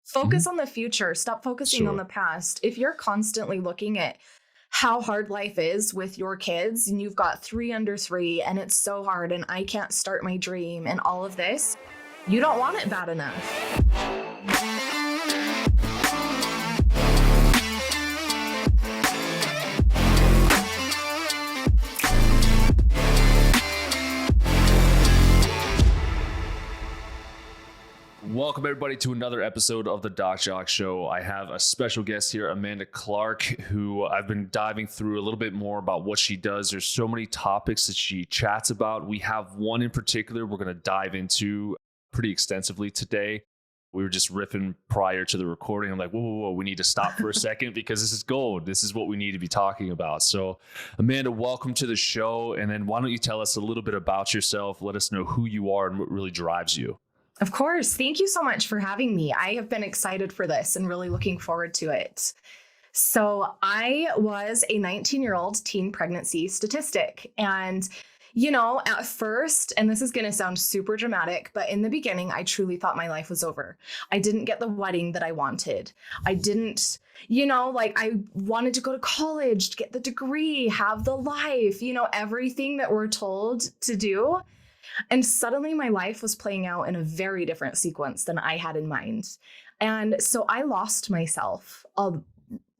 Focus on the future. Stop focusing on the past. If you're constantly looking at how hard life is with your kids and you've got 3 under 3 and it's so hard and I can't start my dream and all of this, you don't want it bad enough. Welcome everybody to another episode of the Jacque Show. I have a special guest here, Amanda Clark, who I've been diving through a little bit more about what she does. There's so many topics that she chats about. We have one in particular we're going to dive into pretty extensively today. We were just riffing prior to the recording. I'm like, whoa, we need to stop for a second because this is gold. This is what we need to be talking about. So Amanda, welcome to the show. And then why don't you tell us a little bit about yourself? Let us know who you are and what really drives you. Of course. Thank you so much for having me. I have been excited for this and really looking forward to it. So I was a 19-year-old teen pregnancy statistic. And, you know, at first, and this is going to sound super dramatic, but in the beginning, I truly thought my life was over. I didn't get the wedding that I wanted. I didn't, I wanted to go to college, get the degree, have the life, everything that we're told to do. And suddenly my life was playing out in a very different sequence than I had in mind. And so I lost myself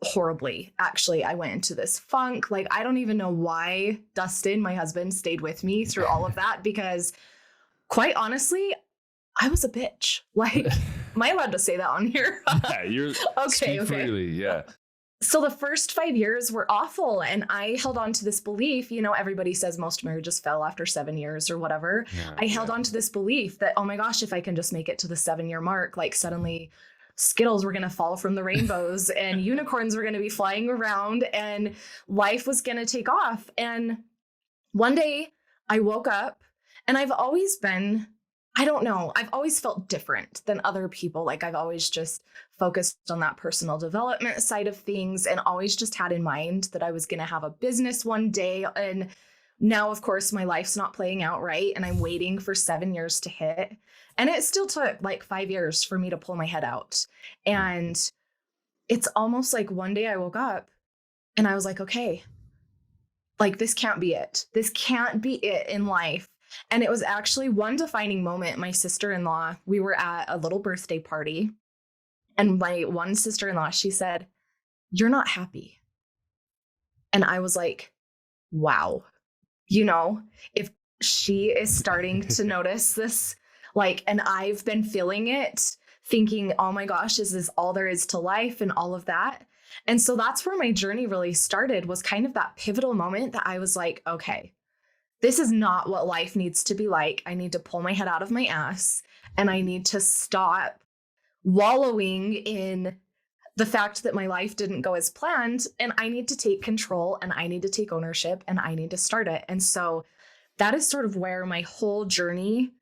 horribly. Actually, I went into this funk. I don't even know why Dustin, my husband, stayed with me through all of that, because quite honestly, I was a bitch. Am I allowed to say that on here? Yeah, you're okay. Freely, yeah. So the first 5 years were awful. And I held on to this belief, everybody says most marriages fail after 7 years or whatever. Yeah, I held on to this belief that, oh my gosh, if I can just make it to the 7-year mark, suddenly Skittles were going to fall from the rainbows and unicorns were going to be flying around and life was going to take off. And one day I woke up and I've always been, I've always felt different than other people. I've always just focused on that personal development side of things and always just had in mind that I was going to have a business one day. And now, of course, my life's not playing out right. And I'm waiting for 7 years to hit. And it still took 5 years for me to pull my head out. And it's almost like one day I woke up and I was like, okay, this can't be it. This can't be it in life. And it was actually one defining moment. My sister-in-law, we were at a little birthday party. And my one sister-in-law, she said, "You're not happy." And I was like, wow, if she is starting to notice this, and I've been feeling it, thinking, oh my gosh, is this all there is to life and all of that? And so that's where my journey really started, was kind of that pivotal moment that I was like, okay, this is not what life needs to be like. I need to pull my head out of my ass and I need to stop wallowing in the fact that my life didn't go as planned, and I need to take control and I need to take ownership and I need to start it. And so that is sort of where my whole journey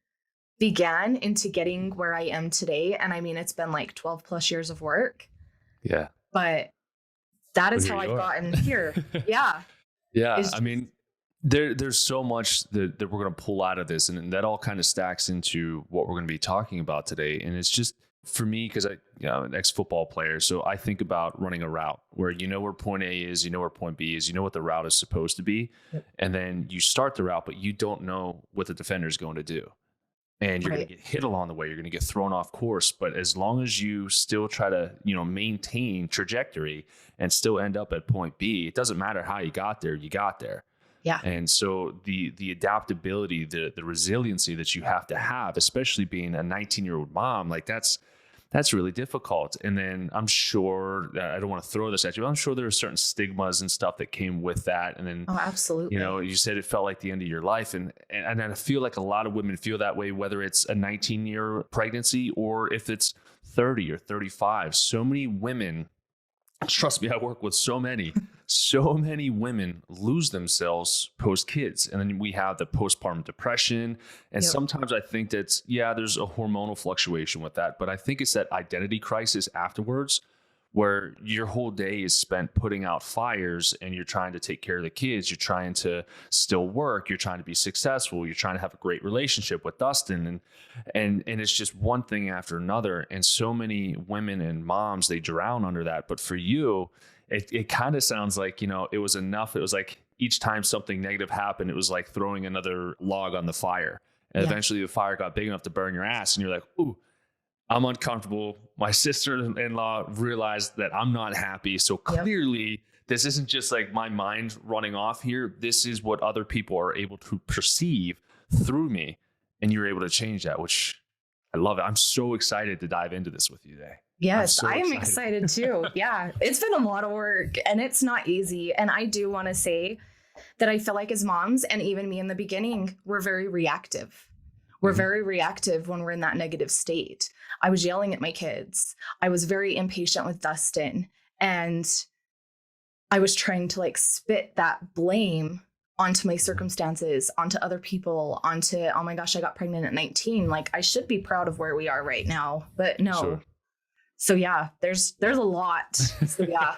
began into getting where I am today. And I mean, it's been 12 plus years of work. Yeah. But that is how I've gotten here. Yeah. Yeah. There's so much that we're going to pull out of this, and that all kind of stacks into what we're going to be talking about today. And it's just, for me, because I'm an ex-football player, so I think about running a route where where point A is, where point B is, what the route is supposed to be. Yep. And then you start the route, but you don't know what the defender is going to do. And you're going to get hit along the way. You're going to get thrown off course. But as long as you still try to, maintain trajectory and still end up at point B, it doesn't matter how you got there, you got there. Yeah. And so the adaptability, the resiliency that you have to have, especially being a 19-year-old mom, that's really difficult. And then I'm sure, I don't want to throw this at you, but I'm sure there are certain stigmas and stuff that came with that. And then, oh, absolutely. You said it felt like the end of your life. And I feel like a lot of women feel that way, whether it's a 19-year pregnancy or if it's 30 or 35. So many women, trust me, I work with so many women lose themselves post kids. And then we have the postpartum depression. And sometimes I think that's, there's a hormonal fluctuation with that, but I think it's that identity crisis afterwards where your whole day is spent putting out fires and you're trying to take care of the kids. You're trying to still work. You're trying to be successful. You're trying to have a great relationship with Dustin. And it's just one thing after another. And so many women and moms, they drown under that. But for you, it kind of sounds like, it was enough. It was like each time something negative happened, it was like throwing another log on the fire. And eventually the fire got big enough to burn your ass. And you're like, ooh, I'm uncomfortable. My sister-in-law realized that I'm not happy. So clearly this isn't just like my mind running off here. This is what other people are able to perceive through me. And you're able to change that, which I love it. I'm so excited to dive into this with you today. Yes, I am excited too. Yeah, it's been a lot of work and it's not easy. And I do want to say that I feel like as moms, and even me in the beginning, we're very reactive. We're very reactive when we're in that negative state. I was yelling at my kids. I was very impatient with Dustin. And I was trying to like spit that blame onto my circumstances, onto other people, onto, oh my gosh, I got pregnant at 19. Like I should be proud of where we are right now, but no. Sure. So yeah, there's a lot. So yeah.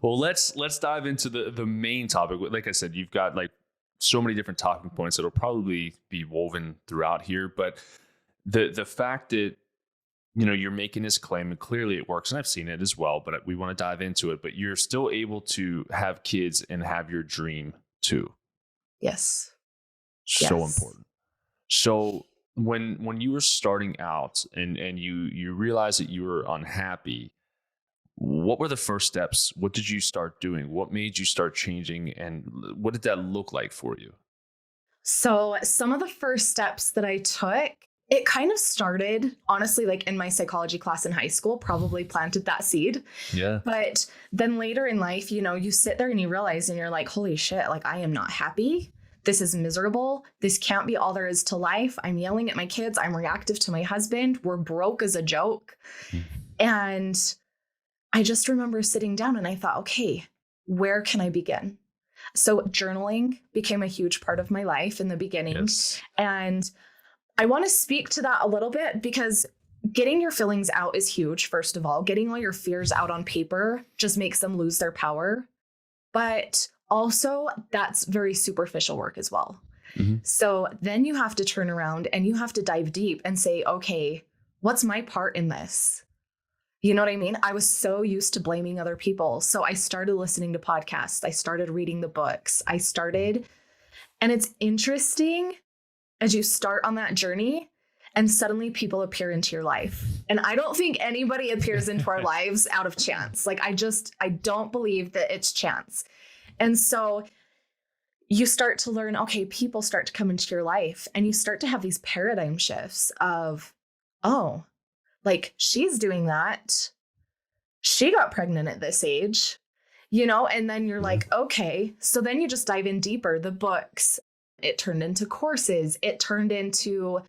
Well, let's dive into the main topic. Like I said, you've got like so many different talking points that'll probably be woven throughout here, but the fact that you're making this claim and clearly it works, and I've seen it as well, but we want to dive into it, but you're still able to have kids and have your dream too. Yes. So important. So when you were starting out and you realized that you were unhappy, what were the first steps? What did you start doing? What made you start changing? And what did that look like for you? So some of the first steps that I took, it kind of started, honestly, like in my psychology class in high school, probably planted that seed. Yeah. But then later in life, you sit there and you realize and you're like, holy shit, like I am not happy. This is miserable. This can't be all there is to life. I'm yelling at my kids. I'm reactive to my husband. We're broke as a joke. And I just remember sitting down and I thought, okay, where can I begin? So journaling became a huge part of my life in the beginning. Yes. And I want to speak to that a little bit because getting your feelings out is huge. First of all, getting all your fears out on paper just makes them lose their power. But also that's very superficial work as well. So then you have to turn around and you have to dive deep and say, okay, what's my part in this? You know what I mean? I was so used to blaming other people. So I started listening to podcasts. I started reading the books. And it's interesting as you start on that journey and suddenly people appear into your life. And I don't think anybody appears into our lives out of chance. Like I don't believe that it's chance. And so you start to learn, okay, people start to come into your life and you start to have these paradigm shifts of, oh, like she's doing that. She got pregnant at this age, and then you're like, okay. So then you just dive in deeper. The books, it turned into courses. It turned into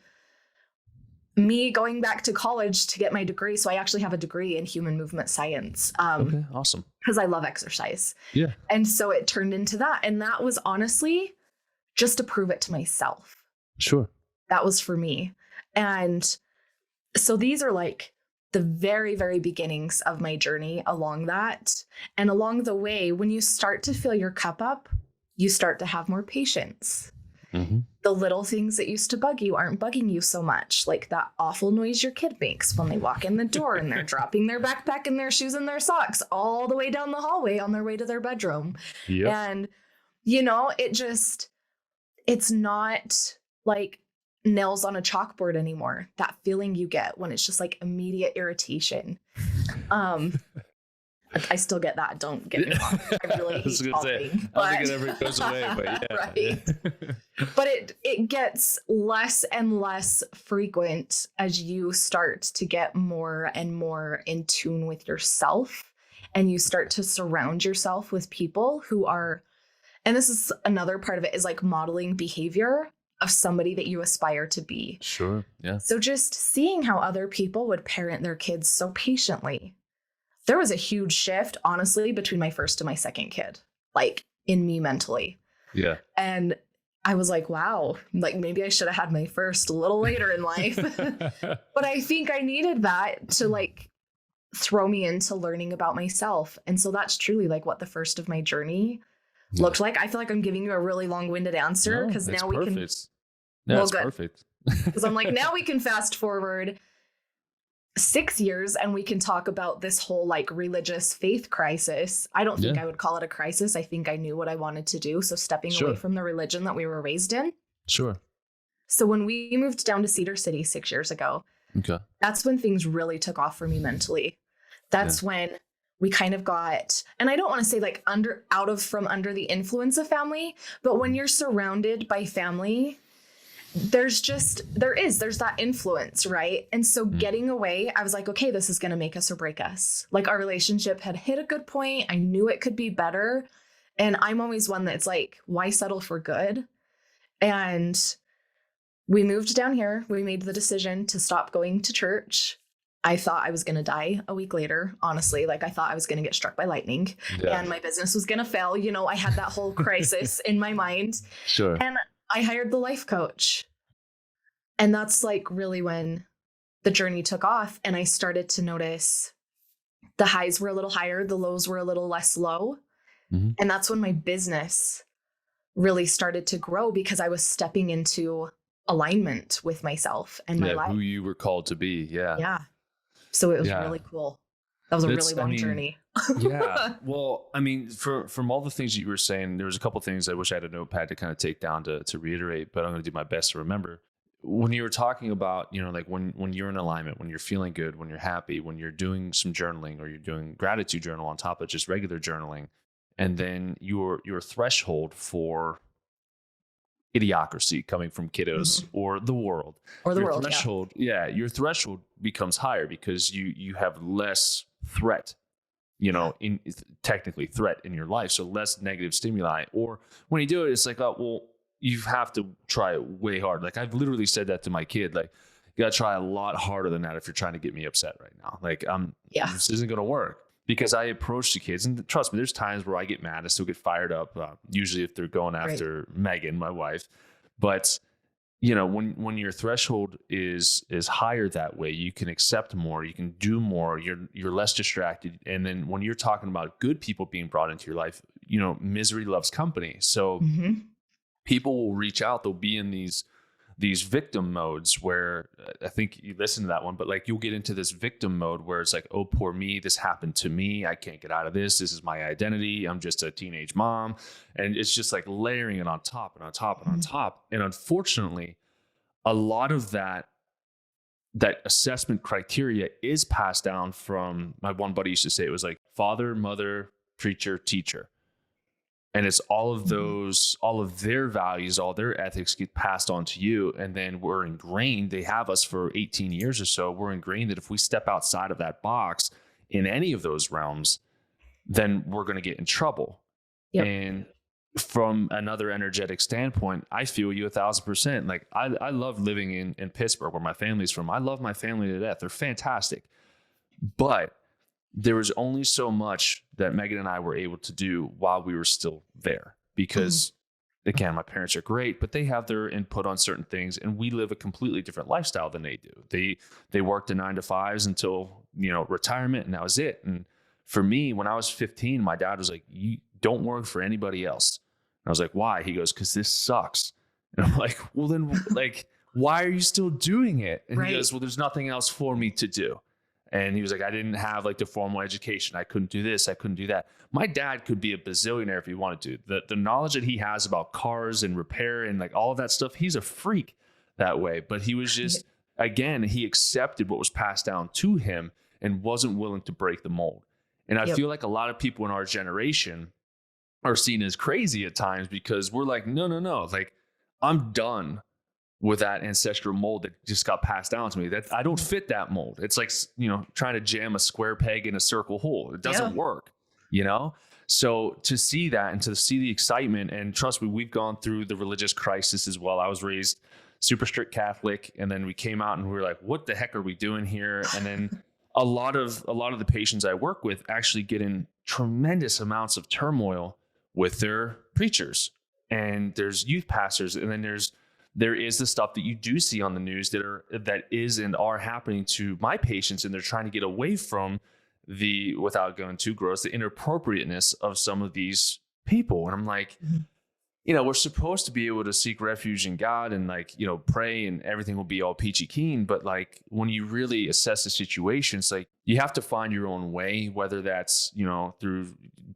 me going back to college to get my degree. So I actually have a degree in human movement science. Okay, awesome. Because I love exercise. Yeah. And so it turned into that. And that was honestly just to prove it to myself. Sure. That was for me. And so these are like the very, very beginnings of my journey along that. And along the way, when you start to fill your cup up, you start to have more patience. The little things that used to bug you aren't bugging you so much, like that awful noise your kid makes when they walk in the door and they're dropping their backpack and their shoes and their socks all the way down the hallway on their way to their bedroom. Yep. And, it's not like nails on a chalkboard anymore. That feeling you get when it's just like immediate irritation. I still get that. Don't get me wrong. I really hate talking. I don't think it ever goes away, but yeah. Right. But it gets less and less frequent as you start to get more and more in tune with yourself, and you start to surround yourself with people who are, and this is another part of it, is like modeling behavior of somebody that you aspire to be. Sure. Yeah. So just seeing how other people would parent their kids so patiently. There was a huge shift, honestly, between my first and my second kid, like in me mentally. Yeah. And I was like, wow, like maybe I should have had my first a little later in life. But I think I needed that to like throw me into learning about myself. And so that's truly like what the first of my journey looked like. I feel like I'm giving you a really long-winded answer because now we can. Yeah, it's perfect. Because I'm like, now we can fast forward 6 years and we can talk about this whole like religious faith crisis. I don't think I would call it a crisis. I think I knew what I wanted to do. So stepping away from the religion that we were raised in. Sure. So when we moved down to Cedar City 6 years ago, that's when things really took off for me mentally. That's when we kind of got, and I don't want to say like from under the influence of family, but when you're surrounded by family, there's that influence, right? And so getting away, I was like, okay, this is going to make us or break us. Like our relationship had hit a good point. I knew it could be better. And I'm always one that's like, why settle for good? And we moved down here. We made the decision to stop going to church. I thought I was going to die a week later, honestly. Like I thought I was going to get struck by lightning and my business was going to fail. You know, I had that whole crisis in my mind. Sure. And I hired the life coach. And that's like really when the journey took off and I started to notice the highs were a little higher, the lows were a little less low. Mm-hmm. And that's when my business really started to grow because I was stepping into alignment with myself and my life. Who you were called to be. Yeah. Yeah. So it was really cool. That was a really long journey. Yeah. Well, I mean, from all the things that you were saying, there was a couple of things I wish I had a notepad to kind of take down to reiterate, but I'm going to do my best to remember. When you were talking about, you know, like when you're in alignment, when you're feeling good, when you're happy, when you're doing some journaling or you're doing gratitude journal on top of just regular journaling, and then your threshold for idiocracy coming from kiddos or the world threshold, your threshold becomes higher because you have less threat, you know, in technically threat in your life. So less negative stimuli, or when you do it, it's like, oh, well, you have to try it way hard. Like I've literally said that to my kid, like you got to try a lot harder than that if you're trying to get me upset right now. Like this isn't going to work. Because I approach the kids, and trust me, there's times where I get mad. I still get fired up, usually if they're going after Megan, my wife. But, you know, when your threshold is higher that way, you can accept more, you can do more, you're less distracted. And then when you're talking about good people being brought into your life, you know, misery loves company. So people will reach out, they'll be in these victim modes where I think you listen to that one, but like you'll get into this victim mode where it's like, oh, poor me, this happened to me. I can't get out of this. This is my identity. I'm just a teenage mom. And it's just like layering it on top and on top and on top. And unfortunately, a lot of that assessment criteria is passed down from, my one buddy used to say, it was like father, mother, preacher, teacher. And it's all of those, all of their values, all their ethics get passed on to you. And then we're ingrained, they have us for 18 years or so. We're ingrained that if we step outside of that box in any of those realms, then we're going to get in trouble. Yep. And from another energetic standpoint, I feel you 1,000%. Like I love living in Pittsburgh where my family's from. I love my family to death. They're fantastic. But there was only so much that Megan and I were able to do while we were still there because, again, my parents are great, but they have their input on certain things, and we live a completely different lifestyle than they do. They worked the 9 to 5s until, you know, retirement, and that was it. And for me, when I was 15, my dad was like, "You don't work for anybody else." And I was like, "Why?" He goes, "'Cause this sucks." And I'm like, "Well, then, like, why are you still doing it?" And he goes, "Well, there's nothing else for me to do." And he was like, I didn't have like the formal education. I couldn't do this. I couldn't do that. My dad could be a bazillionaire if he wanted to. The knowledge that he has about cars and repair and like all of that stuff, he's a freak that way. But he was just, again, he accepted what was passed down to him and wasn't willing to break the mold. And I feel like a lot of people in our generation are seen as crazy at times because we're like, no. Like, I'm done with that ancestral mold that just got passed down to me. That I don't fit that mold. It's like, you know, trying to jam a square peg in a circle hole. It doesn't work, you know? So to see that and to see the excitement, and trust me, we've gone through the religious crisis as well. I was raised super strict Catholic, and then we came out and we were like, what the heck are we doing here? And then a lot of the patients I work with actually get in tremendous amounts of turmoil with their preachers, and there's youth pastors, and then there is the stuff that you do see on the news that is and are happening to my patients, and they're trying to get away from without going too gross, the inappropriateness of some of these people. And I'm like, we're supposed to be able to seek refuge in God and like, pray and everything will be all peachy keen. But like when you really assess the situation, it's like you have to find your own way, whether that's,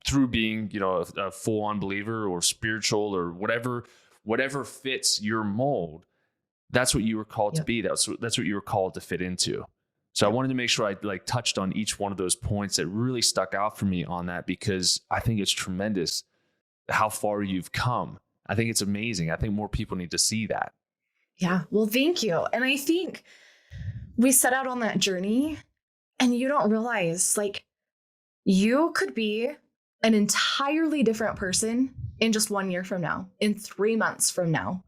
through being, a full on believer or spiritual or whatever fits your mold. That's what you were called to be. That's what you were called to fit into. So I wanted to make sure I like touched on each one of those points that really stuck out for me on that, because I think it's tremendous how far you've come. I think it's amazing. I think more people need to see that. Yeah. Well, thank you. And I think we set out on that journey and you don't realize like you could be an entirely different person in just 1 year from now, in 3 months from now,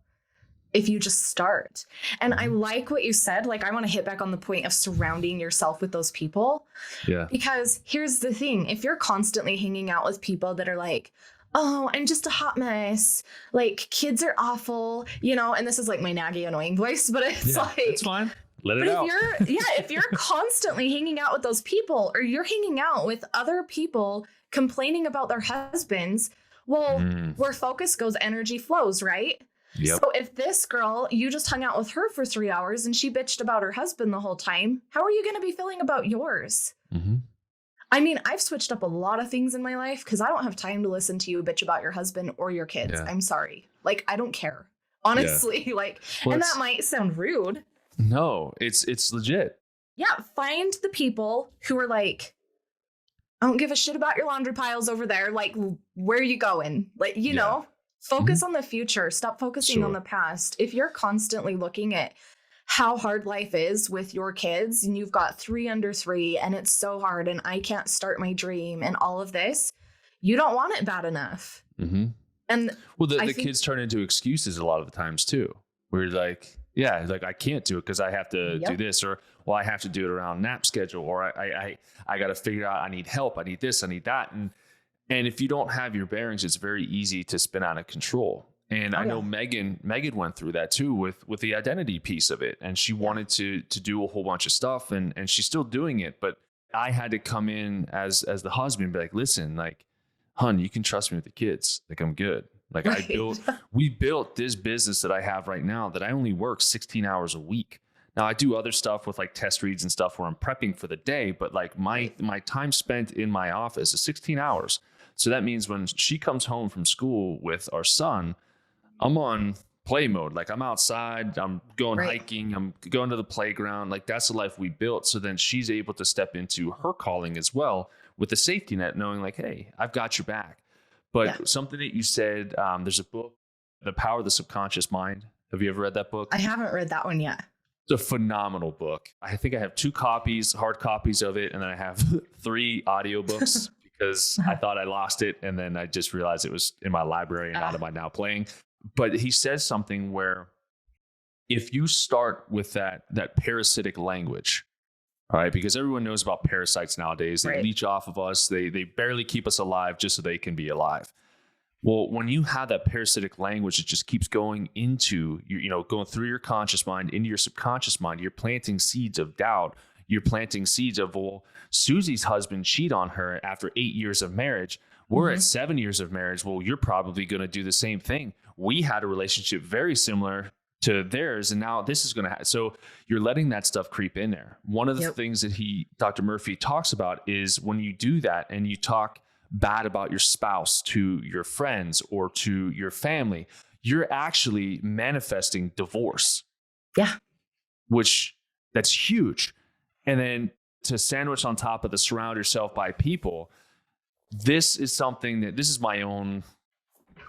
if you just start. And I like what you said. Like, I want to hit back on the point of surrounding yourself with those people. Yeah. Because here's the thing. If you're constantly hanging out with people that are like, oh, I'm just a hot mess. Like, kids are awful, and this is like my naggy, annoying voice, but it's like, it's fine. Let it out. If you're constantly hanging out with those people, or you're hanging out with other people complaining about their husbands, well, where focus goes, energy flows, right? Yep. So if this girl, you just hung out with her for 3 hours and she bitched about her husband the whole time, how are you going to be feeling about yours? I mean, I've switched up a lot of things in my life because I don't have time to listen to you bitch about your husband or your kids. Yeah. I'm sorry. Like, I don't care. Honestly, and that might sound rude. No, it's legit. Yeah. Find the people who are like, I don't give a shit about your laundry piles over there. Like, where are you going? Like, focus on the future. Stop focusing on the past. If you're constantly looking at how hard life is with your kids and you've got 3 under 3 and it's so hard and I can't start my dream and all of this, you don't want it bad enough. And the kids turn into excuses a lot of the times too. We're like, I can't do it because I have to do this, or I have to do it around nap schedule, or I got to figure out I need help. I need this, I need that. And if you don't have your bearings, it's very easy to spin out of control. And I know Megan went through that too with the identity piece of it. And she wanted to do a whole bunch of stuff and she's still doing it. But I had to come in as the husband and be like, listen, like, hun, you can trust me with the kids. Like, I'm good. Like we built this business that I have right now that I only work 16 hours a week. Now I do other stuff with like test reads and stuff where I'm prepping for the day, but like my time spent in my office is 16 hours. So that means when she comes home from school with our son, I'm on play mode. Like, I'm outside, I'm going hiking, I'm going to the playground. Like, that's the life we built. So then she's able to step into her calling as well with the safety net, knowing like, hey, I've got your back. But something that you said, there's a book, The Power of the Subconscious Mind. Have you ever read that book? I haven't read that one yet. It's a phenomenal book. I think I have 2 copies, hard copies of it. And then I have 3 audiobooks because I thought I lost it. And then I just realized it was in my library and out of my now playing. But he says something where if you start with that parasitic language, all right, because everyone knows about parasites nowadays. They leech off of us. They barely keep us alive just so they can be alive. Well, when you have that parasitic language, it just keeps going into, going through your conscious mind, into your subconscious mind. You're planting seeds of doubt. You're planting seeds of, well, Susie's husband cheated on her after 8 years of marriage. We're at 7 years of marriage. Well, you're probably going to do the same thing. We had a relationship very similar to theirs, and now this is going to happen. So you're letting that stuff creep in there. One of the things that Dr. Murphy talks about is when you do that and you talk bad about your spouse to your friends or to your family, you're actually manifesting divorce. Yeah. That's huge. And then to sandwich on top of the surround yourself by people, this is my own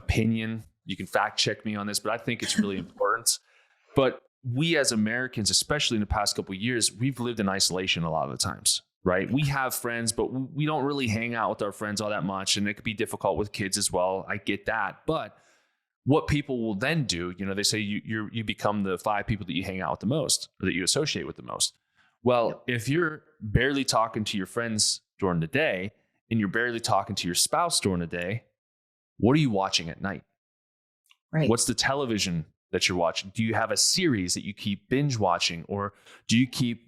opinion. You can fact check me on this, but I think it's really important. But we as Americans, especially in the past couple of years, we've lived in isolation a lot of the times, right? We have friends, but we don't really hang out with our friends all that much. And it could be difficult with kids as well. I get that. But what people will then do, they say you become the 5 people that you hang out with the most or that you associate with the most. Well, if you're barely talking to your friends during the day and you're barely talking to your spouse during the day, what are you watching at night? Right. What's the television that you're watching? Do you have a series that you keep binge watching, or do you keep,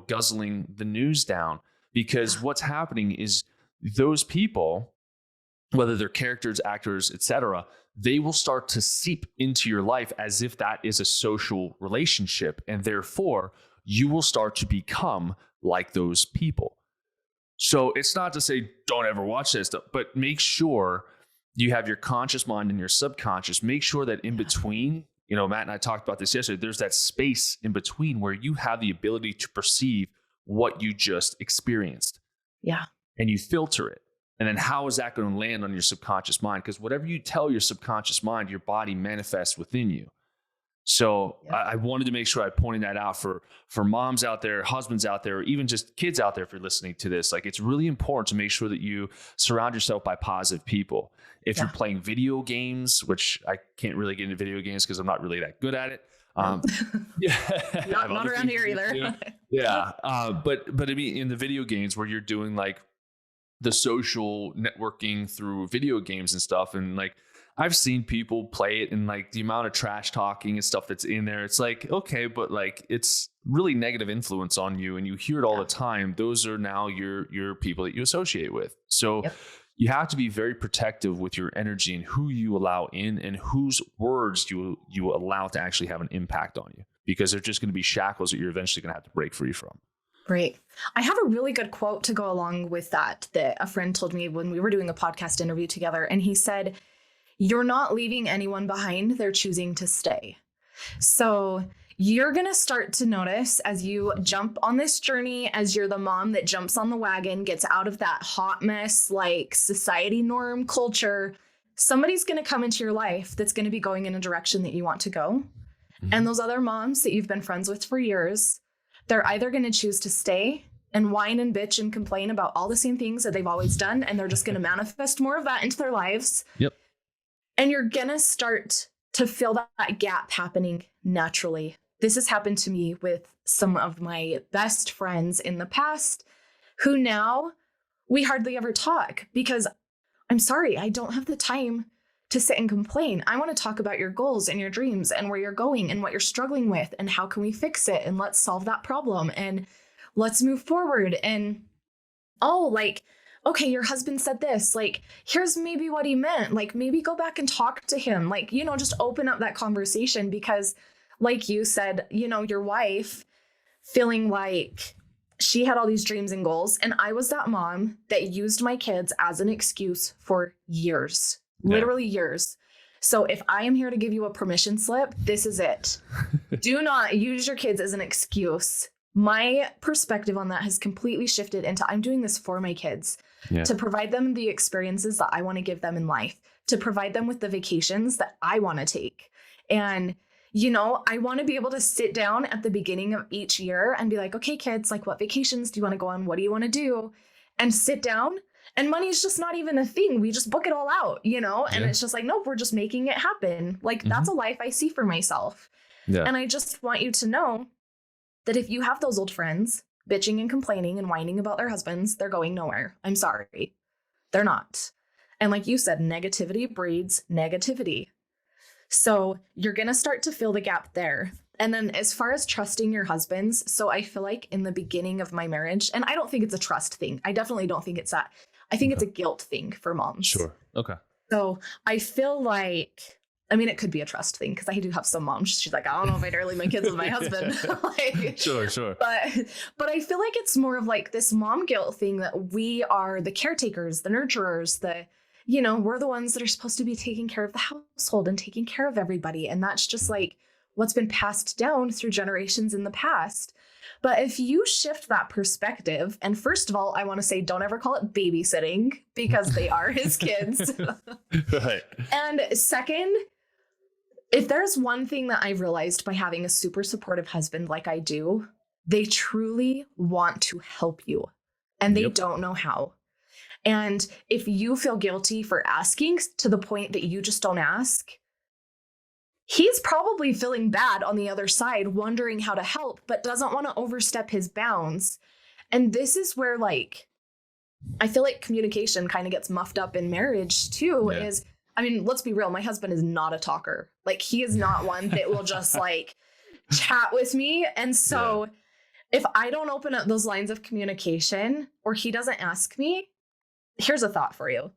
guzzling the news down? because what's happening is those people, whether they're characters, actors, etc., they will start to seep into your life as if that is a social relationship. And therefore, you will start to become like those people. So it's not to say don't ever watch this stuff, but make sure you have your conscious mind and your subconscious. Make sure that in between, Matt and I talked about this yesterday, there's that space in between where you have the ability to perceive what you just experienced. Yeah. And you filter it. And then how is that going to land on your subconscious mind? Because whatever you tell your subconscious mind, your body manifests within you. So I wanted to make sure I pointed that out for moms out there, husbands out there, or even just kids out there if you're listening to this. Like, it's really important to make sure that you surround yourself by positive people. If you're playing video games, which I can't really get into video games because I'm not really that good at it. Not around here either. But I mean, in the video games where you're doing like the social networking through video games and stuff, and like I've seen people play it, and like the amount of trash talking and stuff that's in there, it's like, okay, but like it's really negative influence on you and you hear it all the time. Those are now your people that you associate with. So you have to be very protective with your energy and who you allow in and whose words you allow to actually have an impact on you, because they're just going to be shackles that you're eventually going to have to break free from. Great. I have a really good quote to go along with that a friend told me when we were doing a podcast interview together. And he said, "You're not leaving anyone behind. They're choosing to stay." So you're going to start to notice as you jump on this journey, as you're the mom that jumps on the wagon, gets out of that hot mess, like society norm culture, somebody's going to come into your life that's going to be going in a direction that you want to go. Mm-hmm. And those other moms that you've been friends with for years, they're either going to choose to stay and whine and bitch and complain about all the same things that they've always done. And they're just going to manifest more of that into their lives. Yep. And you're going to start to feel that gap happening naturally. This has happened to me with some of my best friends in the past who now we hardly ever talk because I'm sorry, I don't have the time to sit and complain. I want to talk about your goals and your dreams and where you're going and what you're struggling with and how can we fix it, and let's solve that problem and let's move forward. And okay, your husband said this, like, here's maybe what he meant. Like, maybe go back and talk to him. Like, just open up that conversation because like you said, your wife feeling like she had all these dreams and goals. And I was that mom that used my kids as an excuse for years, literally years. So if I am here to give you a permission slip, this is it. Do not use your kids as an excuse. My perspective on that has completely shifted into I'm doing this for my kids to provide them the experiences that I want to give them in life, to provide them with the vacations that I want to take. And I want to be able to sit down at the beginning of each year and be like, okay, kids, like what vacations do you want to go on? What do you want to do? And sit down, and money is just not even a thing. We just book it all out, and it's just like, nope, we're just making it happen. Like that's a life I see for myself. Yeah. And I just want you to know that if you have those old friends bitching and complaining and whining about their husbands, they're going nowhere. I'm sorry. They're not. And like you said, negativity breeds negativity. So you're going to start to feel the gap there. And then as far as trusting your husbands, so I feel like in the beginning of my marriage, and I don't think it's a trust thing. I definitely don't think it's that. I think it's a guilt thing for moms. Sure. Okay. So I feel like, it could be a trust thing because I do have some moms. She's like, I don't know if I'd early my kids with my husband. Sure. But I feel like it's more of like this mom guilt thing that we are the caretakers, the nurturers, we're the ones that are supposed to be taking care of the household and taking care of everybody. And that's just like what's been passed down through generations in the past. But if you shift that perspective, and first of all, I want to say, don't ever call it babysitting because they are his kids. Right. And second, if there's one thing that I've realized by having a super supportive husband like I do, they truly want to help you and they don't know how. And if you feel guilty for asking to the point that you just don't ask, he's probably feeling bad on the other side, wondering how to help, but doesn't want to overstep his bounds. And this is where I feel like communication kind of gets muffed up in marriage too, is, let's be real. My husband is not a talker. Like he is not one that will just chat with me. And so If I don't open up those lines of communication or he doesn't ask me, here's a thought for you.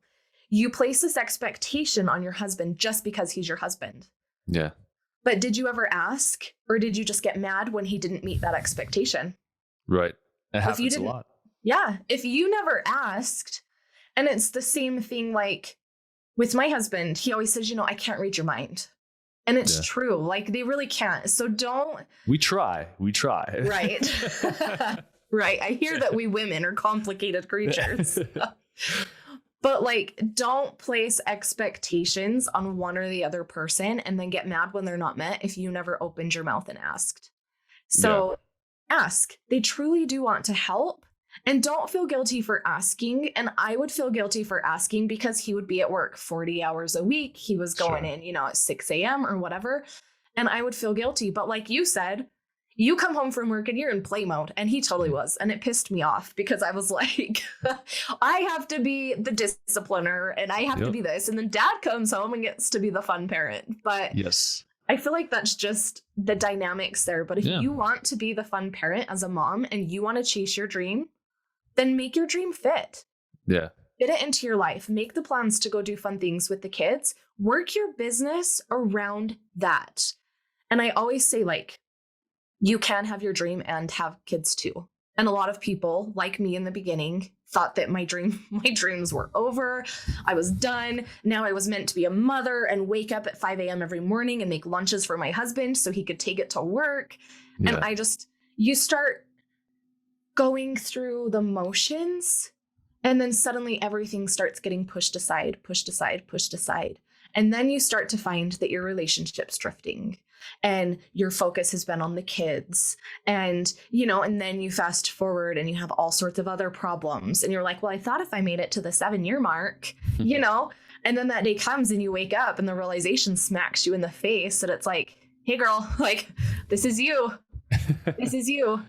You place this expectation on your husband just because he's your husband. Yeah. But did you ever ask, or did you just get mad when he didn't meet that expectation? Right. It happens a lot. Yeah. If you never asked, and it's the same thing like with my husband, he always says, I can't read your mind. And it's true. Like they really can't. So don't. We try. Right. Right. I hear that we women are complicated creatures. But like, don't place expectations on one or the other person and then get mad when they're not met if you never opened your mouth and asked. So ask. They truly do want to help. And don't feel guilty for asking. And I would feel guilty for asking because he would be at work 40 hours a week. He was going in, at 6 a.m. or whatever. And I would feel guilty. But like you said, you come home from work and you're in play mode. And he totally was. And it pissed me off because I was like, I have to be the discipliner and I have to be this. And then dad comes home and gets to be the fun parent. But yes, I feel like that's just the dynamics there. But if you want to be the fun parent as a mom and you want to chase your dream, then make your dream fit. Yeah. Fit it into your life. Make the plans to go do fun things with the kids. Work your business around that. And I always say, like, you can have your dream and have kids too. And a lot of people, like me in the beginning, thought that my dreams were over. I was done. Now I was meant to be a mother and wake up at 5 a.m. every morning and make lunches for my husband so he could take it to work. Yeah. And you start going through the motions, and then suddenly everything starts getting pushed aside. And then you start to find that your relationship's drifting and your focus has been on the kids. And, and then you fast forward and you have all sorts of other problems. And you're like, well, I thought if I made it to the 7-year mark, and then that day comes and you wake up and the realization smacks you in the face that it's like, hey girl, like, this is you. This is you.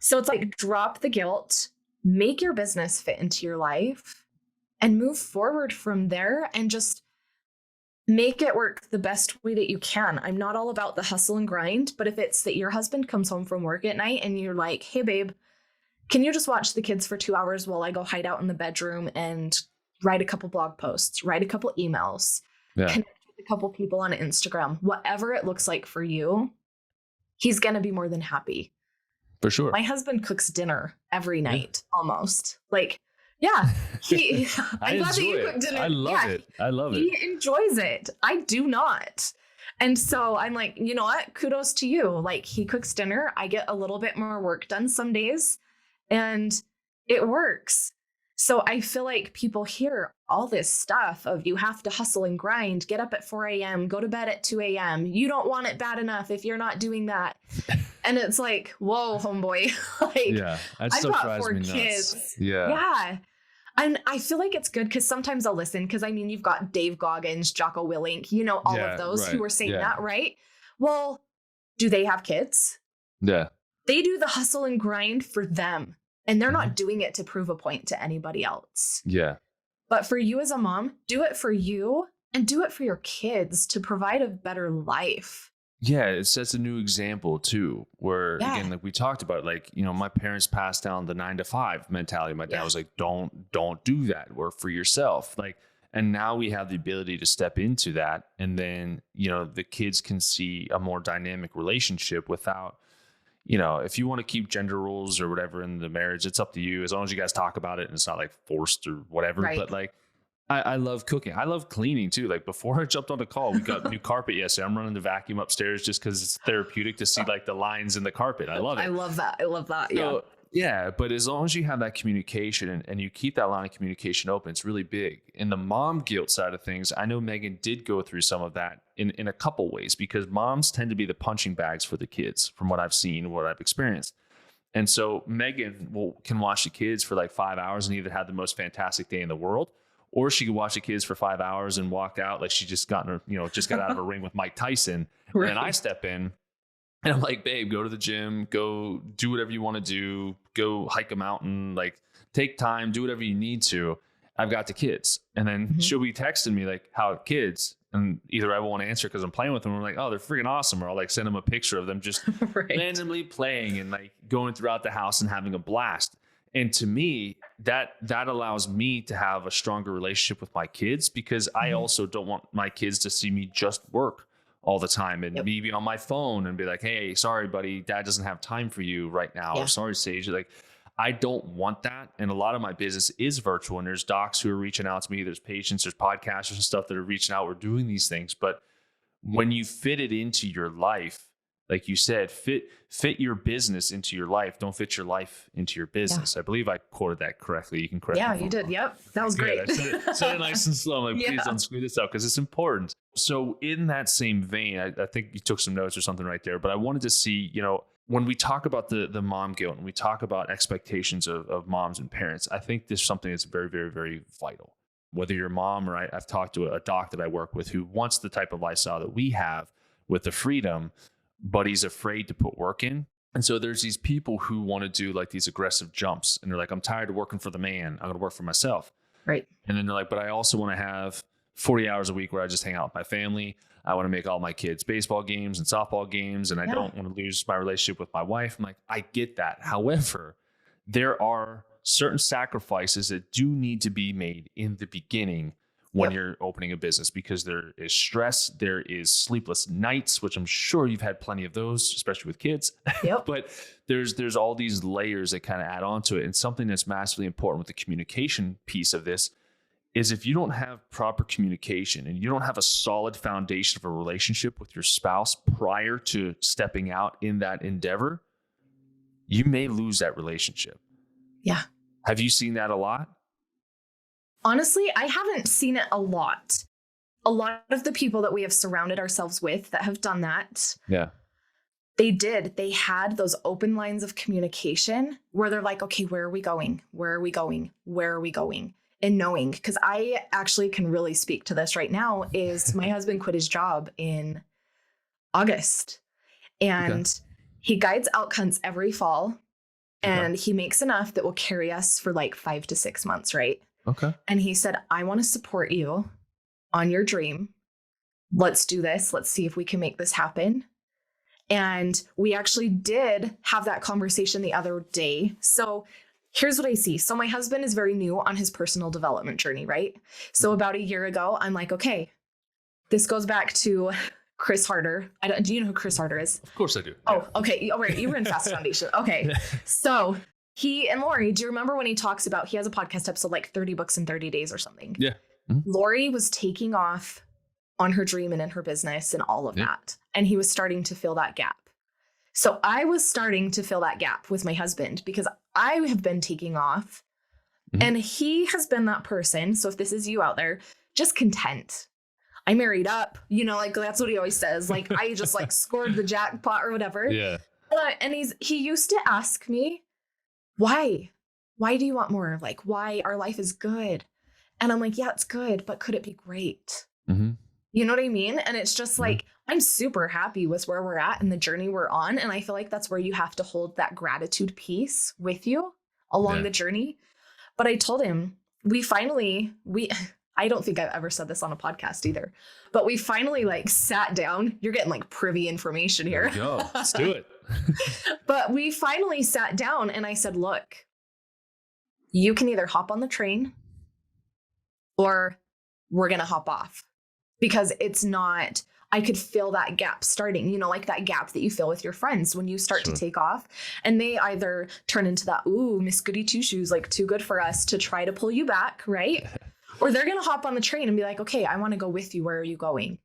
So it's like, drop the guilt, make your business fit into your life and move forward from there and just make it work the best way that you can. I'm not all about the hustle and grind, but if it's that your husband comes home from work at night and you're like, hey babe, can you just watch the kids for 2 hours while I go hide out in the bedroom and write a couple blog posts, write a couple emails, connect with a couple people on Instagram, whatever it looks like for you, he's going to be more than happy. For sure. My husband cooks dinner every night, almost. Like, yeah. I'm glad that you cook dinner. I love it. I love it. He enjoys it. I do not. And so I'm like, you know what? Kudos to you. Like, he cooks dinner. I get a little bit more work done some days, and it works. So I feel like people hear all this stuff of you have to hustle and grind, get up at 4 a.m., go to bed at 2 a.m. You don't want it bad enough if you're not doing that. And it's like, whoa, homeboy. Like, that still drives me nuts. Kids. Yeah. And I feel like it's good because sometimes I'll listen because, you've got Dave Goggins, Jacque Willink, all of those who are saying that, right? Well, do they have kids? Yeah. They do the hustle and grind for them. And they're not doing it to prove a point to anybody else. Yeah. But for you as a mom, do it for you and do it for your kids to provide a better life. Yeah, it sets a new example too, where again, like we talked about, like, my parents passed down the 9-to-5 mentality. My dad was like, don't do that. Work for yourself. Like, and now we have the ability to step into that. And then, the kids can see a more dynamic relationship without, if you want to keep gender roles or whatever in the marriage, it's up to you, as long as you guys talk about it and it's not like forced or whatever. Right. But like, I love cooking. I love cleaning too. Like, before I jumped on the call, we got new carpet yesterday. I'm running the vacuum upstairs just because it's therapeutic to see like the lines in the carpet. I love it. I love that. So, yeah. But as long as you have that communication and you keep that line of communication open, it's really big. In the mom guilt side of things, I know Megan did go through some of that in a couple ways, because moms tend to be the punching bags for the kids from what I've seen, what I've experienced. And so Megan can watch the kids for like 5 hours and either have the most fantastic day in the world, or she could watch the kids for 5 hours and walk out like she just got out of a ring with Mike Tyson. Right. And then I step in and I'm like, babe, go to the gym, go do whatever you want to do, go hike a mountain, like take time, do whatever you need to. I've got the kids. And then she'll be texting me like, how are kids? And either I won't answer because I'm playing with them, or I'm like, oh, they're freaking awesome. Or I'll like send them a picture of them just randomly playing and like going throughout the house and having a blast. And to me, that allows me to have a stronger relationship with my kids, because I also don't want my kids to see me just work all the time and me be on my phone and be like, hey, sorry, buddy, dad doesn't have time for you right now. Or sorry, Sage. Like, I don't want that. And a lot of my business is virtual, and there's docs who are reaching out to me. There's patients, there's podcasters and stuff that are reaching out. We're doing these things. But when you fit it into your life, like you said, fit your business into your life. Don't fit your life into your business. I believe I quoted that correctly. You can correct me. Yeah, you did. Yep. That was great. I said it nice and slow. I'm like, please don't screw this up, because it's important. So in that same vein, I think you took some notes or something right there, but I wanted to see, when we talk about the mom guilt and we talk about expectations of moms and parents, I think this is something that's very, very, very vital. Whether you're a mom or I've talked to a doc that I work with who wants the type of lifestyle that we have with the freedom, but he's afraid to put work in. And so there's these people who want to do like these aggressive jumps, and they're like, I'm tired of working for the man. I'm going to work for myself. Right. And then they're like, but I also want to have 40 hours a week where I just hang out with my family. I want to make all my kids baseball games and softball games, and I don't want to lose my relationship with my wife. I'm like, I get that. However, there are certain sacrifices that do need to be made in the beginning when you're opening a business, because there is stress, there is sleepless nights, which I'm sure you've had plenty of those, especially with kids. But there's all these layers that kind of add on to it. And something that's massively important with the communication piece of this is, if you don't have proper communication and you don't have a solid foundation of a relationship with your spouse prior to stepping out in that endeavor, you may lose that relationship. Yeah. Have you seen that a lot? Honestly, I haven't seen it a lot. A lot of the people that we have surrounded ourselves with that have done that, they had those open lines of communication where they're like, okay, where are we going? Where are we going? Where are we going? And knowing, because I actually can really speak to this right now, is my husband quit his job in August, and he guides elk hunts every fall, and he makes enough that will carry us for like 5 to 6 months, right? Okay. And he said, I want to support you on your dream. Let's do this. Let's see if we can make this happen. And we actually did have that conversation the other day. So here's what I see. So my husband is very new on his personal development journey, right? So about a year ago, I'm like, okay, this goes back to Chris Harder. Do you know who Chris Harder is? Of course I do. Oh, okay. All right. You were in Fast Foundation. Okay. So he and Lori, do you remember when he talks about, he has a podcast episode like 30 books in 30 days or something? Yeah. Mm-hmm. Lori was taking off on her dream and in her business and all of that. And he was starting to fill that gap. So I was starting to fill that gap with my husband, because I have been taking off and he has been that person. So if this is you out there, just content. I married up, like that's what he always says. Like I just like scored the jackpot or whatever. Yeah. And he used to ask me, why do you want more? Like, why? Our life is good. And I'm like, yeah, it's good, but could it be great? Mm-hmm. You know what I mean? And it's just like, I'm super happy with where we're at and the journey we're on. And I feel like that's where you have to hold that gratitude piece with you along the journey. But I told him, I don't think I've ever said this on a podcast either, but we finally like sat down. You're getting like privy information here. There we go. Let's do it. But we finally sat down and I said, look, you can either hop on the train or we're going to hop off, because it's not, I could fill that gap starting, like that gap that you fill with your friends when you start to take off, and they either turn into that, ooh, Miss Goody Two Shoes, like too good for us, to try to pull you back. Right. Or they're going to hop on the train and be like, okay, I want to go with you. Where are you going?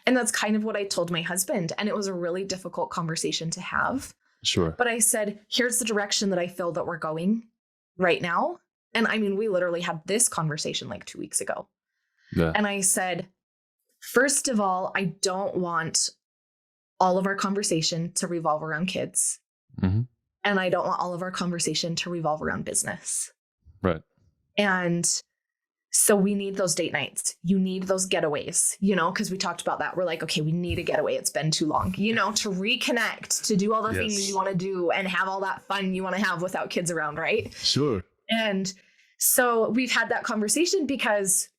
And that's kind of what I told my husband. And it was a really difficult conversation to have. Sure. But I said, here's the direction that I feel that we're going right now. And I mean, we literally had this conversation like 2 weeks ago. Yeah. And I said, first of all, I don't want all of our conversation to revolve around kids. Mm-hmm. And I don't want all of our conversation to revolve around business. Right. And so we need those date nights. You need those getaways, because we talked about that. We're like, okay, we need a getaway. It's been too long, to reconnect, to do all the things you want to do and have all that fun you want to have without kids around. Right. Sure. And So we've had that conversation because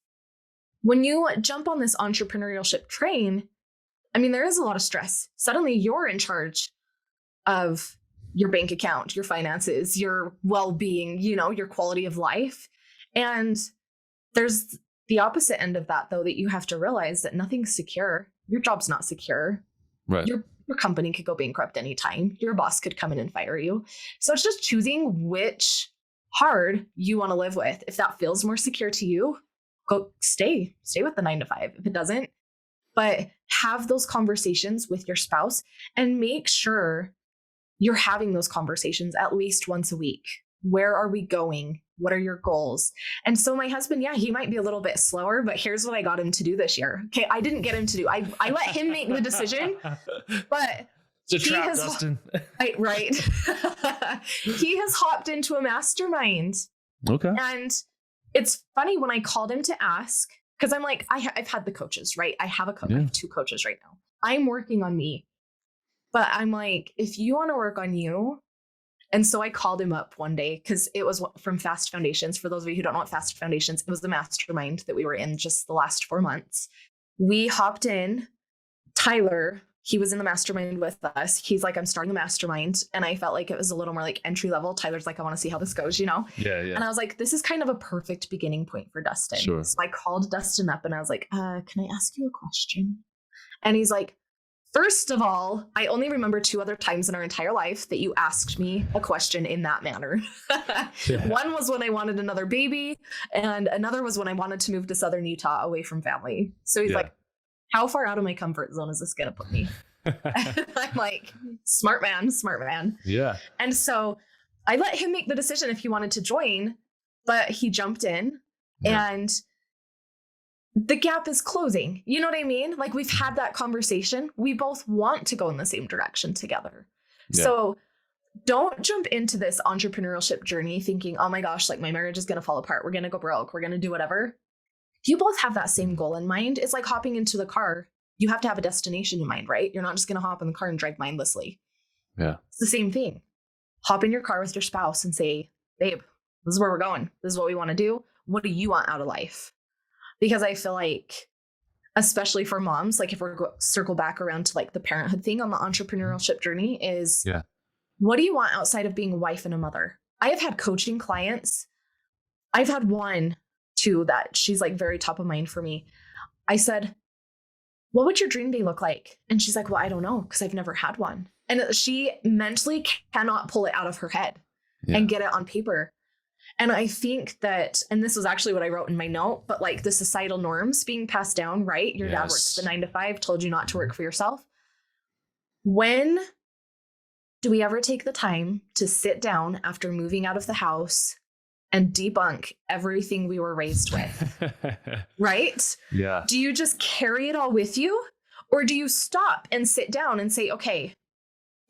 when you jump on this entrepreneurship train, I mean, there is a lot of stress. Suddenly you're in charge of your bank account, your finances, your well-being, your quality of life. And there's the opposite end of that, though, that you have to realize that nothing's secure. Your job's not secure. Right. Your company could go bankrupt anytime. Your boss could come in and fire you. So it's just choosing which hard you want to live with. If that feels more secure to you, go stay with the 9 to 5. If it doesn't, but have those conversations with your spouse and make sure you're having those conversations at least once a week. Where are we going? What are your goals? And so my husband, he might be a little bit slower, but here's what I got him to do this year. Okay. I didn't get him to do. I let him make the decision, but it's a trap, Dustin. Right. He has hopped into a mastermind. Okay. And it's funny when I called him to ask, because I'm like, I've had the coaches, right? I have I have 2 coaches right now. I'm working on me, but I'm like, if you want to work on you. And so I called him up one day because it was from Fast Foundations. For those of you who don't know what Fast Foundations, it was the mastermind that we were in just the last 4 months. We hopped in. Tyler, he was in the mastermind with us. He's like, I'm starting the mastermind. And I felt like it was a little more like entry level. Tyler's like, I want to see how this goes, Yeah. And I was like, this is kind of a perfect beginning point for Dustin. Sure. So I called Dustin up and I was like, can I ask you a question? And he's like, first of all, I only remember 2 other times in our entire life that you asked me a question in that manner. One was when I wanted another baby, and another was when I wanted to move to Southern Utah away from family. So he's like, how far out of my comfort zone is this going to put me? I'm like, smart man. Yeah. And so I let him make the decision if he wanted to join, but he jumped in and the gap is closing. You know what I mean? Like, we've had that conversation. We both want to go in the same direction together. Yeah. So don't jump into this entrepreneurship journey thinking, oh my gosh, like my marriage is going to fall apart. We're going to go broke. We're going to do whatever. If you both have that same goal in mind, it's like hopping into the car. You have to have a destination in mind, right? You're not just going to hop in the car and drive mindlessly. Yeah. It's the same thing. Hop in your car with your spouse and say, babe, this is where we're going. This is what we want to do. What do you want out of life? Because I feel like, especially for moms, like if we're circle back around to like the parenthood thing on the entrepreneurship journey is, what do you want outside of being a wife and a mother? I have had coaching clients. I've had one, too, that she's like very top of mind for me. I said, what would your dream day look like? And she's like, well, I don't know, because I've never had one. And she mentally cannot pull it out of her head and get it on paper. And I think that, and this was actually what I wrote in my note, but like the societal norms being passed down, right? Your dad worked the 9 to 5, told you not to work for yourself. When do we ever take the time to sit down after moving out of the house and debunk everything we were raised with? Right? Yeah. Do you just carry it all with you? Or do you stop and sit down and say, okay,